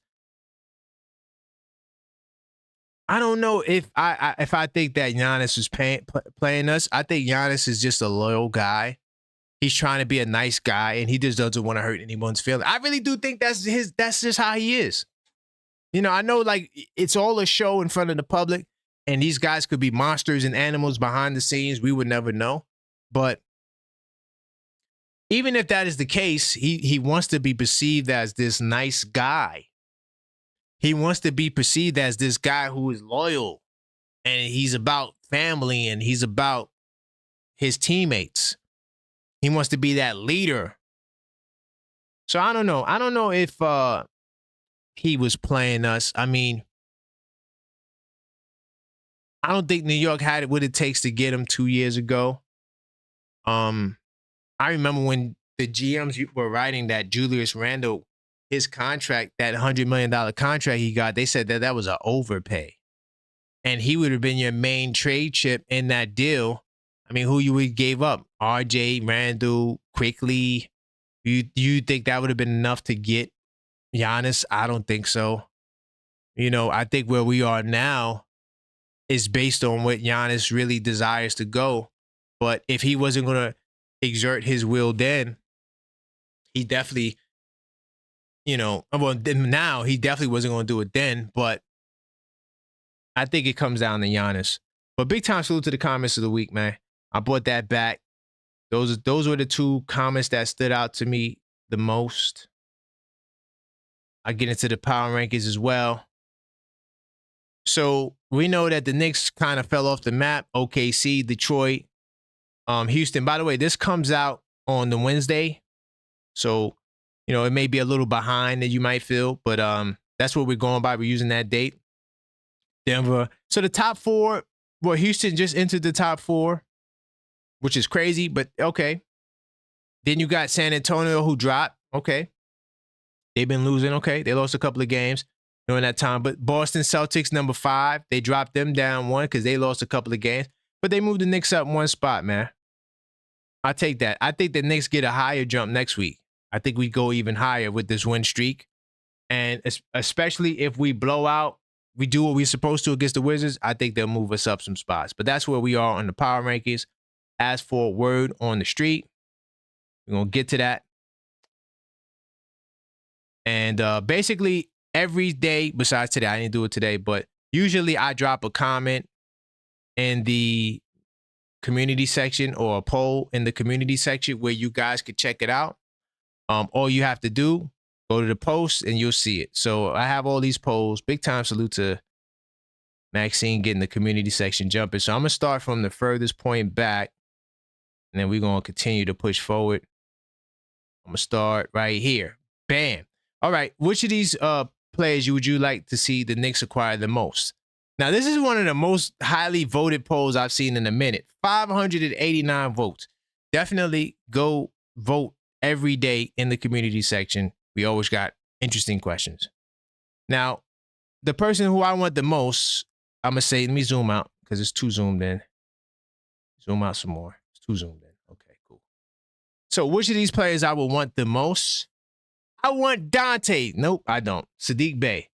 I don't know if I think that Giannis is playing us. I think Giannis is just a loyal guy. He's trying to be a nice guy, and he just doesn't want to hurt anyone's feelings. I really do think that's just how he is. I know like it's all a show in front of the public, and these guys could be monsters and animals behind the scenes. We would never know. But even if that is the case, he wants to be perceived as this nice guy. He wants to be perceived as this guy who is loyal, and he's about family, and he's about his teammates. He wants to be that leader. So I don't know. I don't know if he was playing us. I mean, I don't think New York had what it takes to get him 2 years ago. I remember when the GMs were writing that Julius Randle, his contract, that $100 million contract he got, they said that was an overpay. And he would have been your main trade chip in that deal. I mean, who you would gave up? RJ, Randle, Quickly, You think that would have been enough to get Giannis? I don't think so. I think where we are now is based on what Giannis really desires to go. But if he wasn't going to exert his will then, he definitely, now he definitely wasn't going to do it then. But I think it comes down to Giannis. But big time salute to the comments of the week, man. I brought that back. Those were the two comments that stood out to me the most. I get into the power rankings as well. So we know that the Knicks kind of fell off the map. OKC, Detroit, Houston. By the way, this comes out on the Wednesday. So, it may be a little behind that you might feel, but that's what we're going by. We're using that date. Denver. So the top four, well, Houston just entered the top four, which is crazy, but okay. Then you got San Antonio who dropped. Okay. They've been losing. Okay. They lost a couple of games during that time. But Boston Celtics, number 5, they dropped them down 1 because they lost a couple of games. But they moved the Knicks up 1 spot, man. I take that. I think the Knicks get a higher jump next week. I think we go even higher with this win streak. And especially if we blow out, we do what we're supposed to against the Wizards, I think they'll move us up some spots. But that's where we are on the power rankings. As for word on the street, we're going to get to that. And basically every day, besides today, I didn't do it today, but usually I drop a comment in the community section or a poll in the community section where you guys could check it out. All you have to do, go to the post and you'll see it. So I have all these polls. Big time salute to Maxine getting the community section jumping. So I'm going to start from the furthest point back, and then we're going to continue to push forward. I'm going to start right here. Bam. All right. Which of these players would you like to see the Knicks acquire the most? Now, this is one of the most highly voted polls I've seen in a minute. 589 votes. Definitely go vote every day in the community section. We always got interesting questions. Now, the person who I want the most, I'm going to say, let me zoom out because it's too zoomed in. Zoom out some more. It's too zoomed in. Okay, cool. So which of these players I would want the most? I want Dante. Nope, I don't. Saddiq Bey.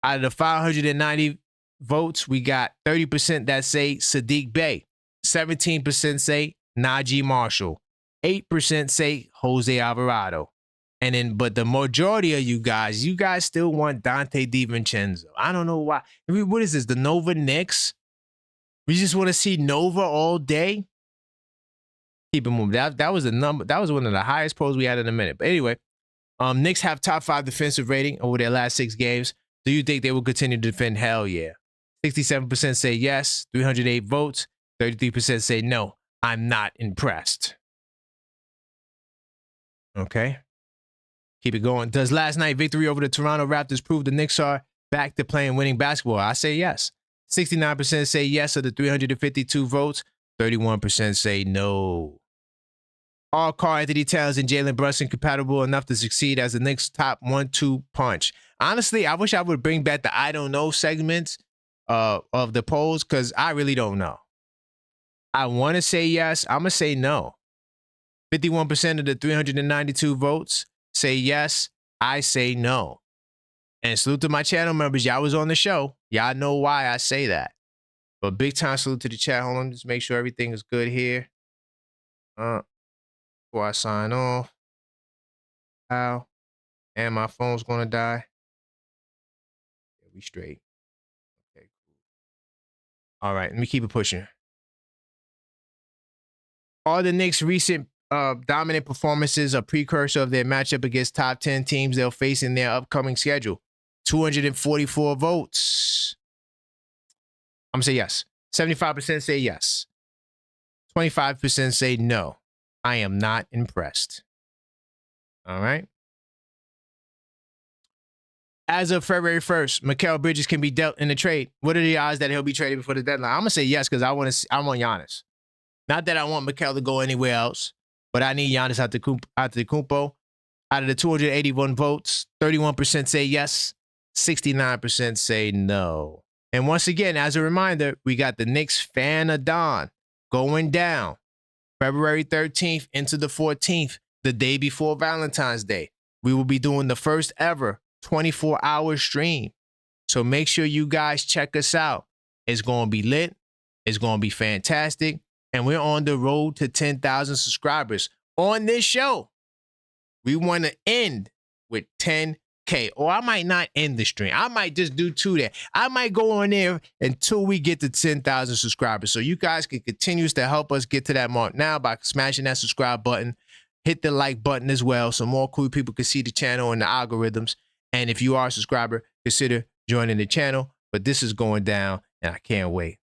Out of the 590 votes, we got 30% that say Saddiq Bey. 17% say Najee Marshall. 8% say Jose Alvarado. And then, but the majority of you guys still want Dante DiVincenzo. I don't know why. What is this? The Nova Knicks? We just want to see Nova all day? Keep it moving. That was the number. That was one of the highest polls we had in a minute. But anyway, Knicks have top 5 defensive rating over their last 6 games. Do you think they will continue to defend? Hell yeah. 67% say yes. 308 votes. 33% say no. I'm not impressed. Okay. Keep it going. Does last night victory over the Toronto Raptors prove the Knicks are back to playing winning basketball? I say yes. 69% say yes of the 352 votes. 31% say no. Are Karl-Anthony Towns and Jalen Brunson compatible enough to succeed as the Knicks' top 1-2 punch? Honestly, I wish I would bring back the I don't know segments of the polls because I really don't know. I want to say yes. I'm going to say no. 51% of the 392 votes say yes. I say no. And salute to my channel members. Y'all was on the show. Y'all know why I say that. But big time salute to the chat. Hold on. Just make sure everything is good here. Before I sign off. How? And my phone's going to die. Yeah, we straight. Okay, cool. All right. Let me keep it pushing. Are the Knicks' recent dominant performances a precursor of their matchup against top 10 teams they'll face in their upcoming schedule? 244 votes. I'm going to say yes. 75% say yes. 25% say no. I am not impressed. All right. As of February 1st, Mikal Bridges can be dealt in a trade. What are the odds that he'll be traded before the deadline? I'm going to say yes because I want Giannis. Not that I want Mikal to go anywhere else, but I need Giannis Antetokounmpo. Out of the 281 votes, 31% say yes, 69% say no. And once again, as a reminder, we got the Knicks fanathon going down February 13th into the 14th. the day before Valentine's Day. We will be doing the first ever 24-hour stream. So make sure you guys check us out. It's going to be lit. It's going to be fantastic. And we're on the road to 10,000 subscribers. On this show, we want to end with 10K. Or I might not end the stream. I might just do 2 there. I might go on there until we get to 10,000 subscribers. So you guys can continue to help us get to that mark now by smashing that subscribe button. Hit the like button as well so more cool people can see the channel and the algorithms. And if you are a subscriber, consider joining the channel. But this is going down, and I can't wait.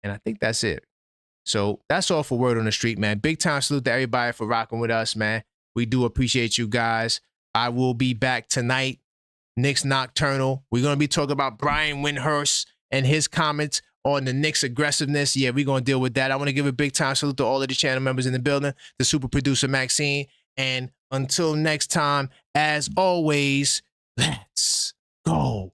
And I think that's it. So that's all for Word on the Street, man. Big time salute to everybody for rocking with us, man. We do appreciate you guys. I will be back tonight, Knicks Nocturnal. We're going to be talking about Brian Windhorst and his comments on the Knicks aggressiveness. Yeah, we're going to deal with that. I want to give a big time salute to all of the channel members in the building, the super producer Maxine. And until next time, as always, let's go